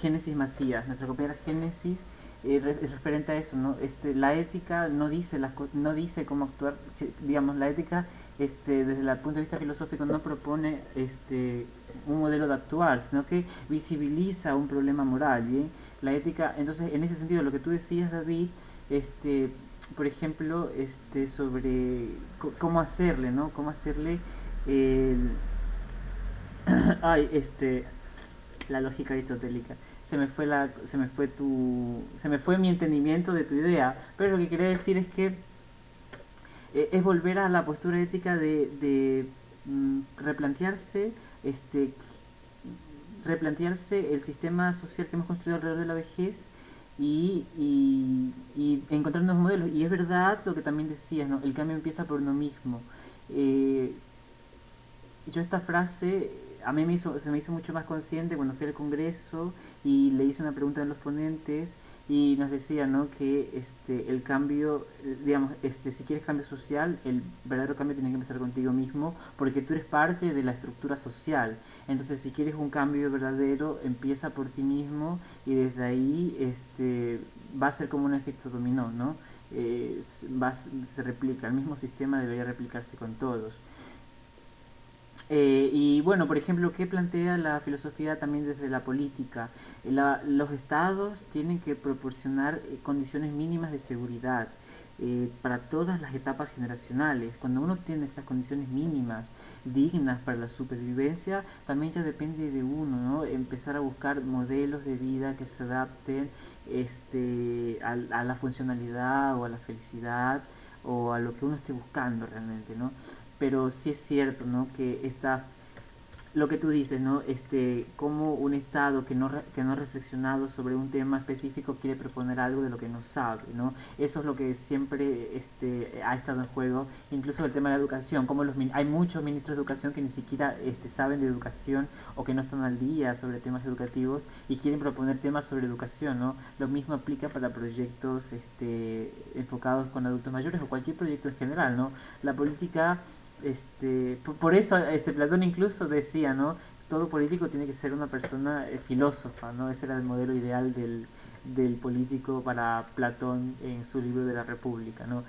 Génesis Macías, nuestra compañera Génesis, es referente a eso, ¿no? La ética no dice no dice cómo actuar, digamos, la ética, desde el punto de vista filosófico, no propone un modelo de actuar, sino que visibiliza un problema moral, ¿bien? La ética, entonces, en ese sentido, lo que tú decías, David, por ejemplo, sobre cómo hacerle, ¿no? Cómo hacerle el, ay, la lógica aristotélica. Se me fue mi entendimiento de tu idea, pero lo que quería decir es que es volver a la postura ética de replantearse, replantearse el sistema social que hemos construido alrededor de la vejez y encontrar nuevos modelos. Y es verdad lo que también decías, ¿no? El cambio empieza por uno mismo. Eh, yo esta frase a mí se me hizo mucho más consciente cuando fui al Congreso y le hice una pregunta a los ponentes y nos decía, ¿no? Que el cambio, digamos, si quieres cambio social, el verdadero cambio tiene que empezar contigo mismo porque tú eres parte de la estructura social. Entonces, si quieres un cambio verdadero, empieza por ti mismo y desde ahí va a ser como un efecto dominó, ¿no? Se replica, el mismo sistema debería replicarse con todos. Y bueno, por ejemplo, ¿qué plantea la filosofía también desde la política? Los estados tienen que proporcionar condiciones mínimas de seguridad para todas las etapas generacionales. Cuando uno tiene estas condiciones mínimas, dignas para la supervivencia, también ya depende de uno, ¿no? Empezar a buscar modelos de vida que se adapten a la funcionalidad o a la felicidad o a lo que uno esté buscando realmente, ¿no? Pero sí es cierto, ¿no? Que lo que tú dices, ¿no? Como un Estado que no ha reflexionado sobre un tema específico quiere proponer algo de lo que no sabe, ¿no? Eso es lo que siempre ha estado en juego, incluso el tema de la educación, como hay muchos ministros de educación que ni siquiera saben de educación o que no están al día sobre temas educativos y quieren proponer temas sobre educación, ¿no? Lo mismo aplica para proyectos enfocados con adultos mayores o cualquier proyecto en general, ¿no? La política por eso Platón incluso decía, ¿no? Todo político tiene que ser una persona filósofa, ¿no? Ese era el modelo ideal del político para Platón en su libro de la República, ¿no?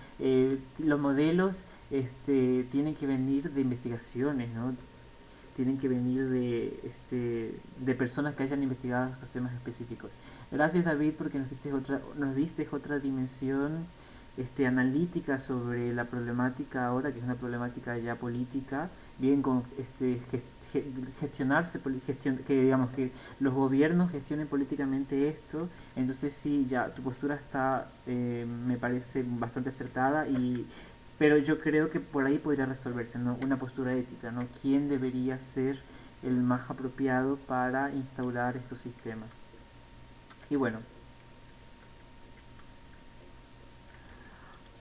Los modelos tienen que venir de investigaciones, ¿no? Tienen que venir de personas que hayan investigado estos temas específicos. Gracias David porque nos diste otra dimensión analítica sobre la problemática ahora, que es una problemática ya política, bien con gestionarse, que digamos que los gobiernos gestionen políticamente esto, entonces sí, ya tu postura está, me parece bastante acertada pero yo creo que por ahí podría resolverse, ¿no? Una postura ética, ¿no? ¿Quién debería ser el más apropiado para instaurar estos sistemas? Y bueno,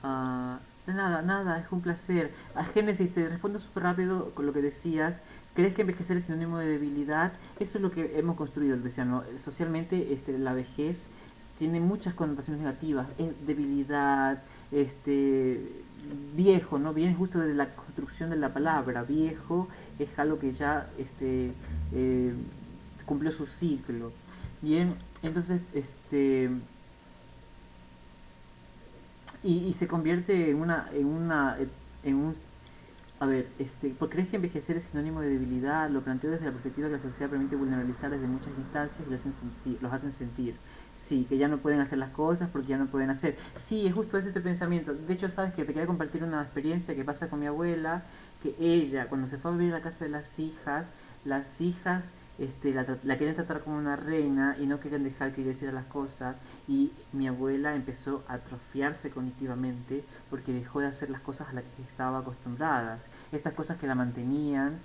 Ah, nada, nada, es un placer. A Génesis, te respondo súper rápido con lo que decías. ¿Crees que envejecer es sinónimo de debilidad? Eso es lo que hemos construido, decía, ¿no? Socialmente, la vejez tiene muchas connotaciones negativas. Es debilidad, viejo, ¿no? Viene justo de la construcción de la palabra. Viejo es algo que ya eh, cumplió su ciclo. Bien, entonces, y se convierte en un a ver, ¿por crees que envejecer es sinónimo de debilidad? Lo planteo desde la perspectiva que la sociedad permite vulnerabilizar desde muchas instancias y los hacen sentir. Sí, que ya no pueden hacer las cosas porque ya no pueden hacer. Sí, es justo este pensamiento. De hecho, sabes que te quería compartir una experiencia que pasa con mi abuela, que ella, cuando se fue a vivir a la casa de las hijas la querían tratar como una reina y no querían dejar que ella hiciera las cosas y mi abuela empezó a atrofiarse cognitivamente porque dejó de hacer las cosas a las que estaba acostumbradas. Estas cosas que la mantenían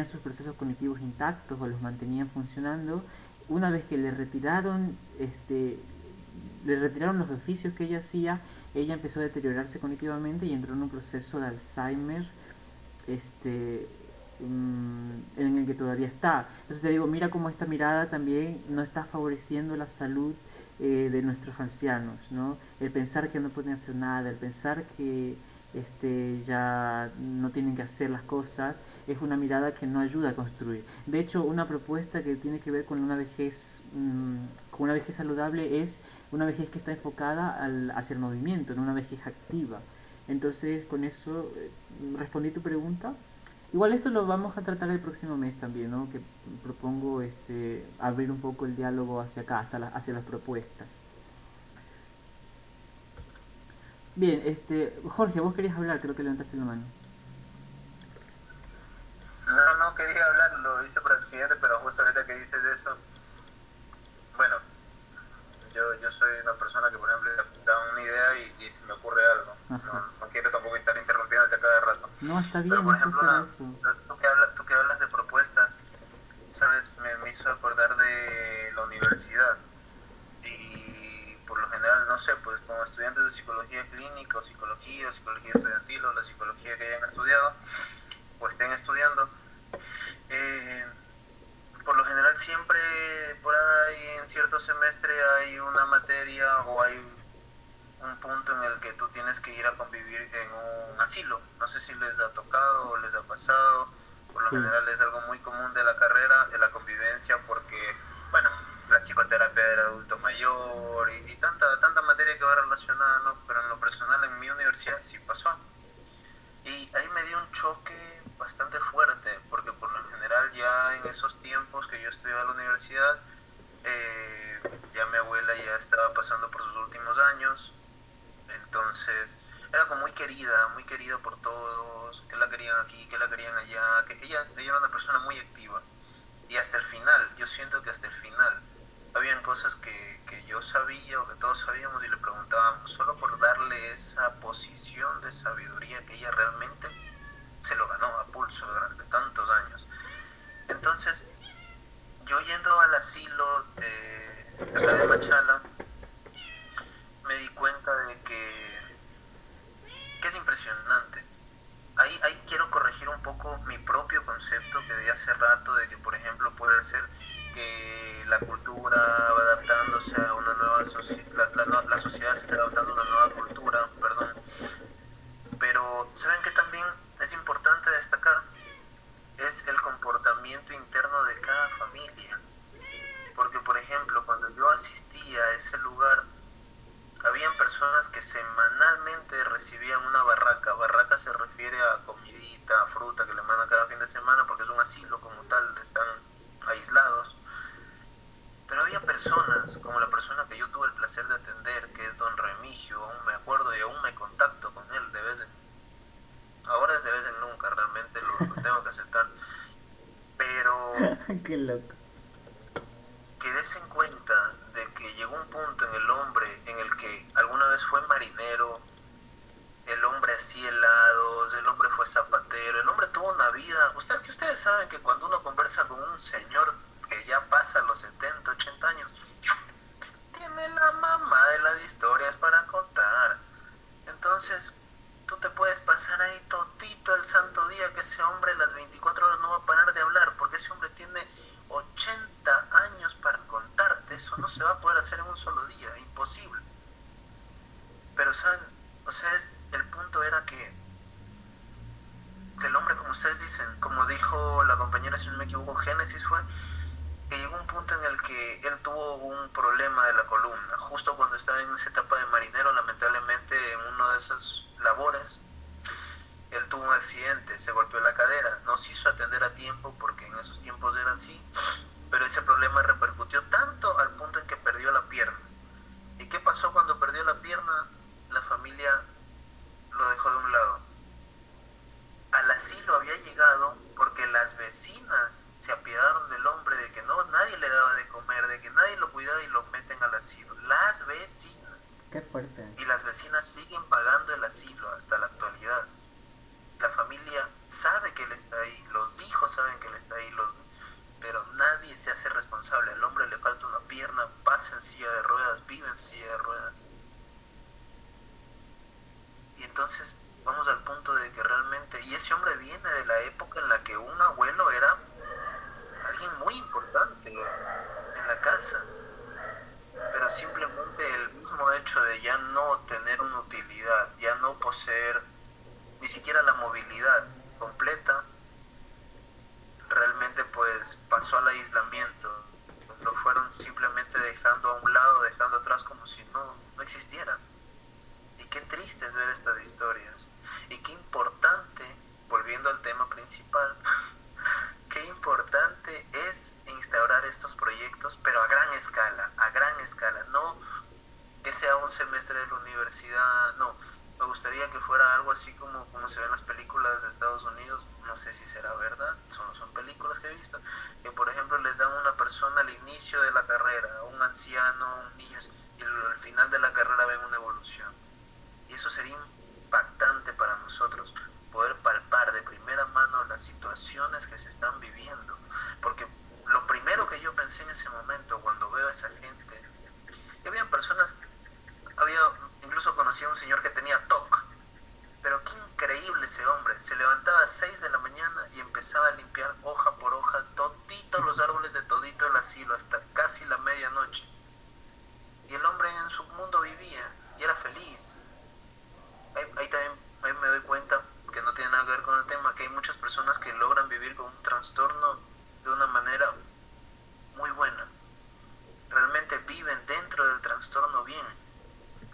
sus procesos cognitivos intactos o los mantenían funcionando, una vez que le retiraron los oficios que ella hacía, ella empezó a deteriorarse cognitivamente y entró en un proceso de Alzheimer este, en el que todavía está. Entonces te digo, mira cómo esta mirada también no está favoreciendo la salud de nuestros ancianos, ¿no? El pensar que no pueden hacer nada, el pensar que ya no tienen que hacer las cosas, es una mirada que no ayuda a construir. De hecho, una propuesta que tiene que ver con una vejez saludable es una vejez que está enfocada hacia el movimiento, no una vejez activa. Entonces, con eso respondí tu pregunta. Igual esto lo vamos a tratar el próximo mes también, ¿no? Que propongo abrir un poco el diálogo hacia acá, hacia las propuestas. Bien, Jorge, vos querías hablar, creo que levantaste la mano. No, no quería hablar, lo hice por accidente, pero justo ahorita que dices de eso, bueno, yo soy una persona que, por ejemplo, da una idea y se me ocurre algo. Ajá. No quiero tampoco estar interrumpiéndote a cada rato. No, está Pero, bien, por es ejemplo, súper eso. tú que hablas de propuestas, ¿sabes? Me hizo acordar de la universidad. Y por lo general, no sé, pues como estudiantes de psicología clínica o psicología estudiantil o la psicología que hayan estudiado o estén estudiando, eh, por lo general siempre por ahí en cierto semestre hay una materia o hay un punto en el que tú tienes que ir a convivir en un asilo. No sé si les ha tocado o les ha pasado. Por lo Sí, general es algo muy común de la carrera, de la convivencia, porque, bueno, la psicoterapia del adulto mayor y tanta materia que va relacionada, ¿no? Pero en lo personal en mi universidad sí pasó. Y ahí me dio un choque bastante fuerte, porque por lo general ya en esos tiempos que yo estudiaba en la universidad, ya mi abuela ya estaba pasando por sus últimos años, entonces era como muy querida por todos, que la querían aquí, que la querían allá, que ella era una persona muy activa. Y hasta el final, yo siento que hasta el final, habían cosas que yo sabía o que todos sabíamos y le preguntábamos, solo por darle esa posición de sabiduría que ella realmente se lo ganó a pulso durante tantos años. Entonces, yo yendo al asilo de acá de Machala, me di cuenta de que es impresionante. Ahí quiero corregir un poco mi propio concepto que di hace rato de que, por ejemplo, puede ser que la cultura va adaptándose a una nueva sociedad, la sociedad se está adaptando a una nueva cultura, perdón. Pero, ¿saben qué también es importante destacar? Es el comportamiento interno de cada familia. Porque, por ejemplo, cuando yo asistía a ese lugar, habían personas que semanalmente recibían una barraca. Barraca se refiere a comidita, fruta que le mandan cada fin de semana porque es un asilo como tal, están aislados. Pero había personas, como la persona que yo tuve el placer de atender, que es don Remigio, aún me acuerdo y aún me contacto con él de vez en... Ahora es de vez en nunca, realmente lo tengo que aceptar. Pero qué loco. que des en cuenta de que llegó un punto en el hombre en el que alguna vez fue marinero, el hombre hacía helados, el hombre fue zapatero, el hombre tuvo una vida. Ustedes saben que cuando uno conversa con un señor que ya pasa los 70, 80 años, tiene la mamá de las historias para contar. Entonces, tú te puedes pasar ahí todito el santo día que ese hombre las 24 horas no va a parar de hablar, porque ese hombre tiene 80 años para contarte. Eso no se va a poder hacer en un solo día, imposible. Pero, ¿saben? O sea, el punto era que el hombre, como ustedes dicen, como dijo la compañera, si no me equivoco, Génesis fue, que llegó un punto en el que él tuvo un problema de la columna. Justo cuando estaba en esa etapa de marinero, lamentablemente en una de esas labores, él tuvo un accidente, se golpeó la cadera, no se hizo atender a tiempo porque en esos tiempos era así, pero ese problema repercutió tanto al punto en que perdió la pierna. ¿Y qué pasó cuando perdió la pierna? La familia lo dejó de un lado. Al asilo había llegado porque las vecinas se apiadaron del hombre, de que no, nadie le daba de comer, de que nadie lo cuidaba y lo meten al asilo. Las vecinas. Qué fuerte. Y las vecinas siguen pagando el asilo hasta la actualidad. La familia sabe que él está ahí, los hijos saben que él está ahí, pero nadie se hace responsable. Al hombre le falta una pierna, pasa en silla de ruedas, vive en silla de ruedas. Y entonces vamos al punto de que realmente, y ese hombre viene de la época en la que un abuelo era alguien muy importante en la casa, pero simplemente el mismo hecho de ya no tener una utilidad, ya no poseer ni siquiera la movilidad completa, realmente pues pasó al aislamiento. Lo fueron simplemente dejando a un lado, dejando atrás como si no existieran. Y qué triste es ver estas historias. Y qué importante, volviendo al tema principal, qué importante es instaurar estos proyectos, pero a gran escala, no que sea un semestre de la universidad, no. Me gustaría que fuera algo así como se ve en las películas de Estados Unidos, no sé si será verdad, son películas que he visto, que por ejemplo les dan a una persona al inicio de la carrera, un anciano, un niño, y al final de la carrera ven una evolución. Y eso sería impactante para nosotros, poder palpar de primera mano las situaciones que se están viviendo. Porque lo primero que yo pensé en ese momento, cuando veo a esa gente, que habían personas había, incluso conocí a un señor que tenía TOC, pero qué increíble ese hombre, se levantaba a 6 de la mañana y empezaba a limpiar hoja por hoja toditos los árboles de todito el asilo hasta casi la medianoche. Y el hombre en su mundo vivía y era feliz. Ahí también ahí me doy cuenta que no tiene nada que ver con el tema, que hay muchas personas que logran vivir con un trastorno de una manera muy buena. Realmente viven dentro del trastorno bien.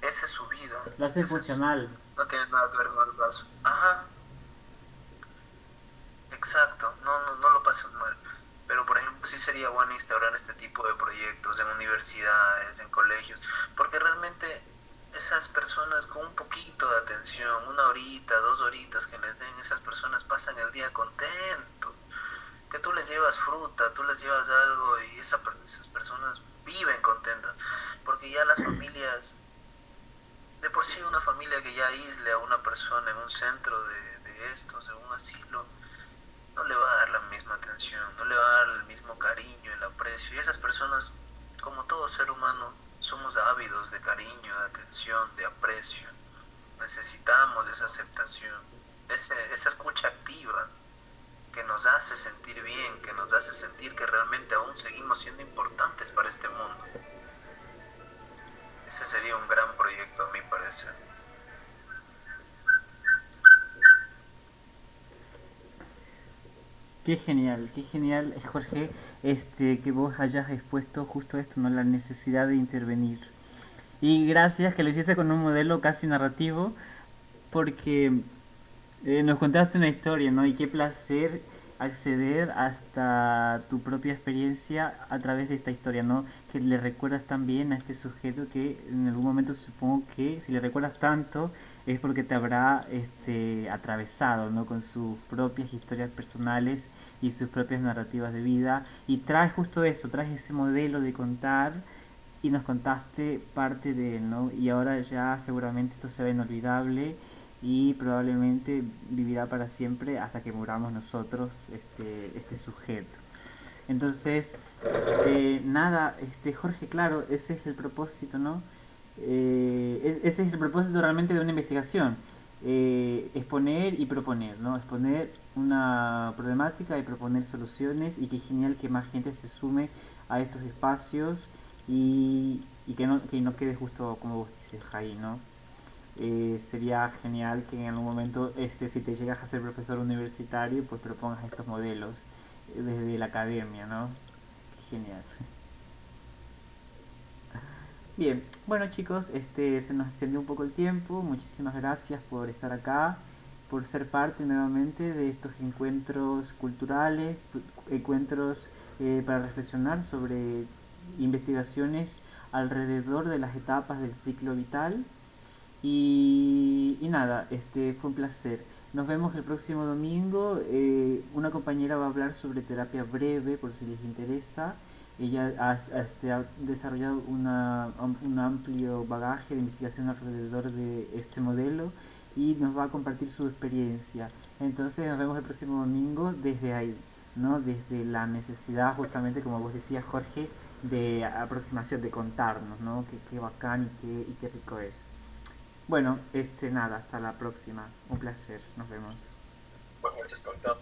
Esa es su vida. Lo hace funcional. No tiene nada que ver con el brazo. Ajá, exacto. No lo pasan mal. Pero, por ejemplo, sí sería bueno instaurar este tipo de proyectos en universidades, en colegios, porque realmente esas personas con un poquito de atención, 1 horita, 2 horitas que les den, esas personas pasan el día contentos. Que tú les llevas fruta, tú les llevas algo y esas personas viven contentas. Porque ya las familias, de por sí una familia que ya aísle a una persona en un centro de estos, en un asilo, no le va a dar la misma atención, no le va a dar el mismo cariño, el aprecio. Y esas personas, como todo ser humano, somos ávidos de cariño, de atención, de aprecio. Necesitamos esa aceptación, esa escucha activa que nos hace sentir bien, que nos hace sentir que realmente aún seguimos siendo importantes para este mundo. Ese sería un gran proyecto a mi parecer. Qué genial, Jorge, que vos hayas expuesto justo esto, ¿no? La necesidad de intervenir. Y gracias que lo hiciste con un modelo casi narrativo, porque nos contaste una historia, ¿no? Y qué placer acceder hasta tu propia experiencia a través de esta historia, ¿no? Que le recuerdas tan bien a este sujeto que en algún momento supongo que si le recuerdas tanto es porque te habrá atravesado, ¿no? Con sus propias historias personales y sus propias narrativas de vida. Y traes justo eso, traes ese modelo de contar y nos contaste parte de él, ¿no? Y ahora ya seguramente esto será inolvidable y probablemente vivirá para siempre hasta que muramos nosotros, este sujeto. Entonces, nada, Jorge, claro, ese es el propósito, ¿no? Ese es el propósito realmente de una investigación. Exponer y proponer, ¿no? Exponer una problemática y proponer soluciones y qué genial que más gente se sume a estos espacios y que no quede justo como vos dices, Jai, ¿no? Sería genial que en algún momento, si te llegas a ser profesor universitario, pues propongas estos modelos desde la academia, ¿no? Genial. Bien, bueno chicos, se nos extendió un poco el tiempo. Muchísimas gracias por estar acá, por ser parte nuevamente de estos encuentros culturales, encuentros para reflexionar sobre investigaciones alrededor de las etapas del ciclo vital. Y nada, fue un placer. Nos vemos el próximo domingo. Una compañera va a hablar sobre terapia breve, por si les interesa. Ella ha desarrollado un amplio bagaje de investigación alrededor de este modelo y nos va a compartir su experiencia. Entonces nos vemos el próximo domingo desde ahí, ¿no? Desde la necesidad, justamente como vos decías, Jorge, de aproximación, de contarnos, ¿no? Qué bacán y qué rico es. Bueno, nada, hasta la próxima. Un placer. Nos vemos. Buenas noches con todos.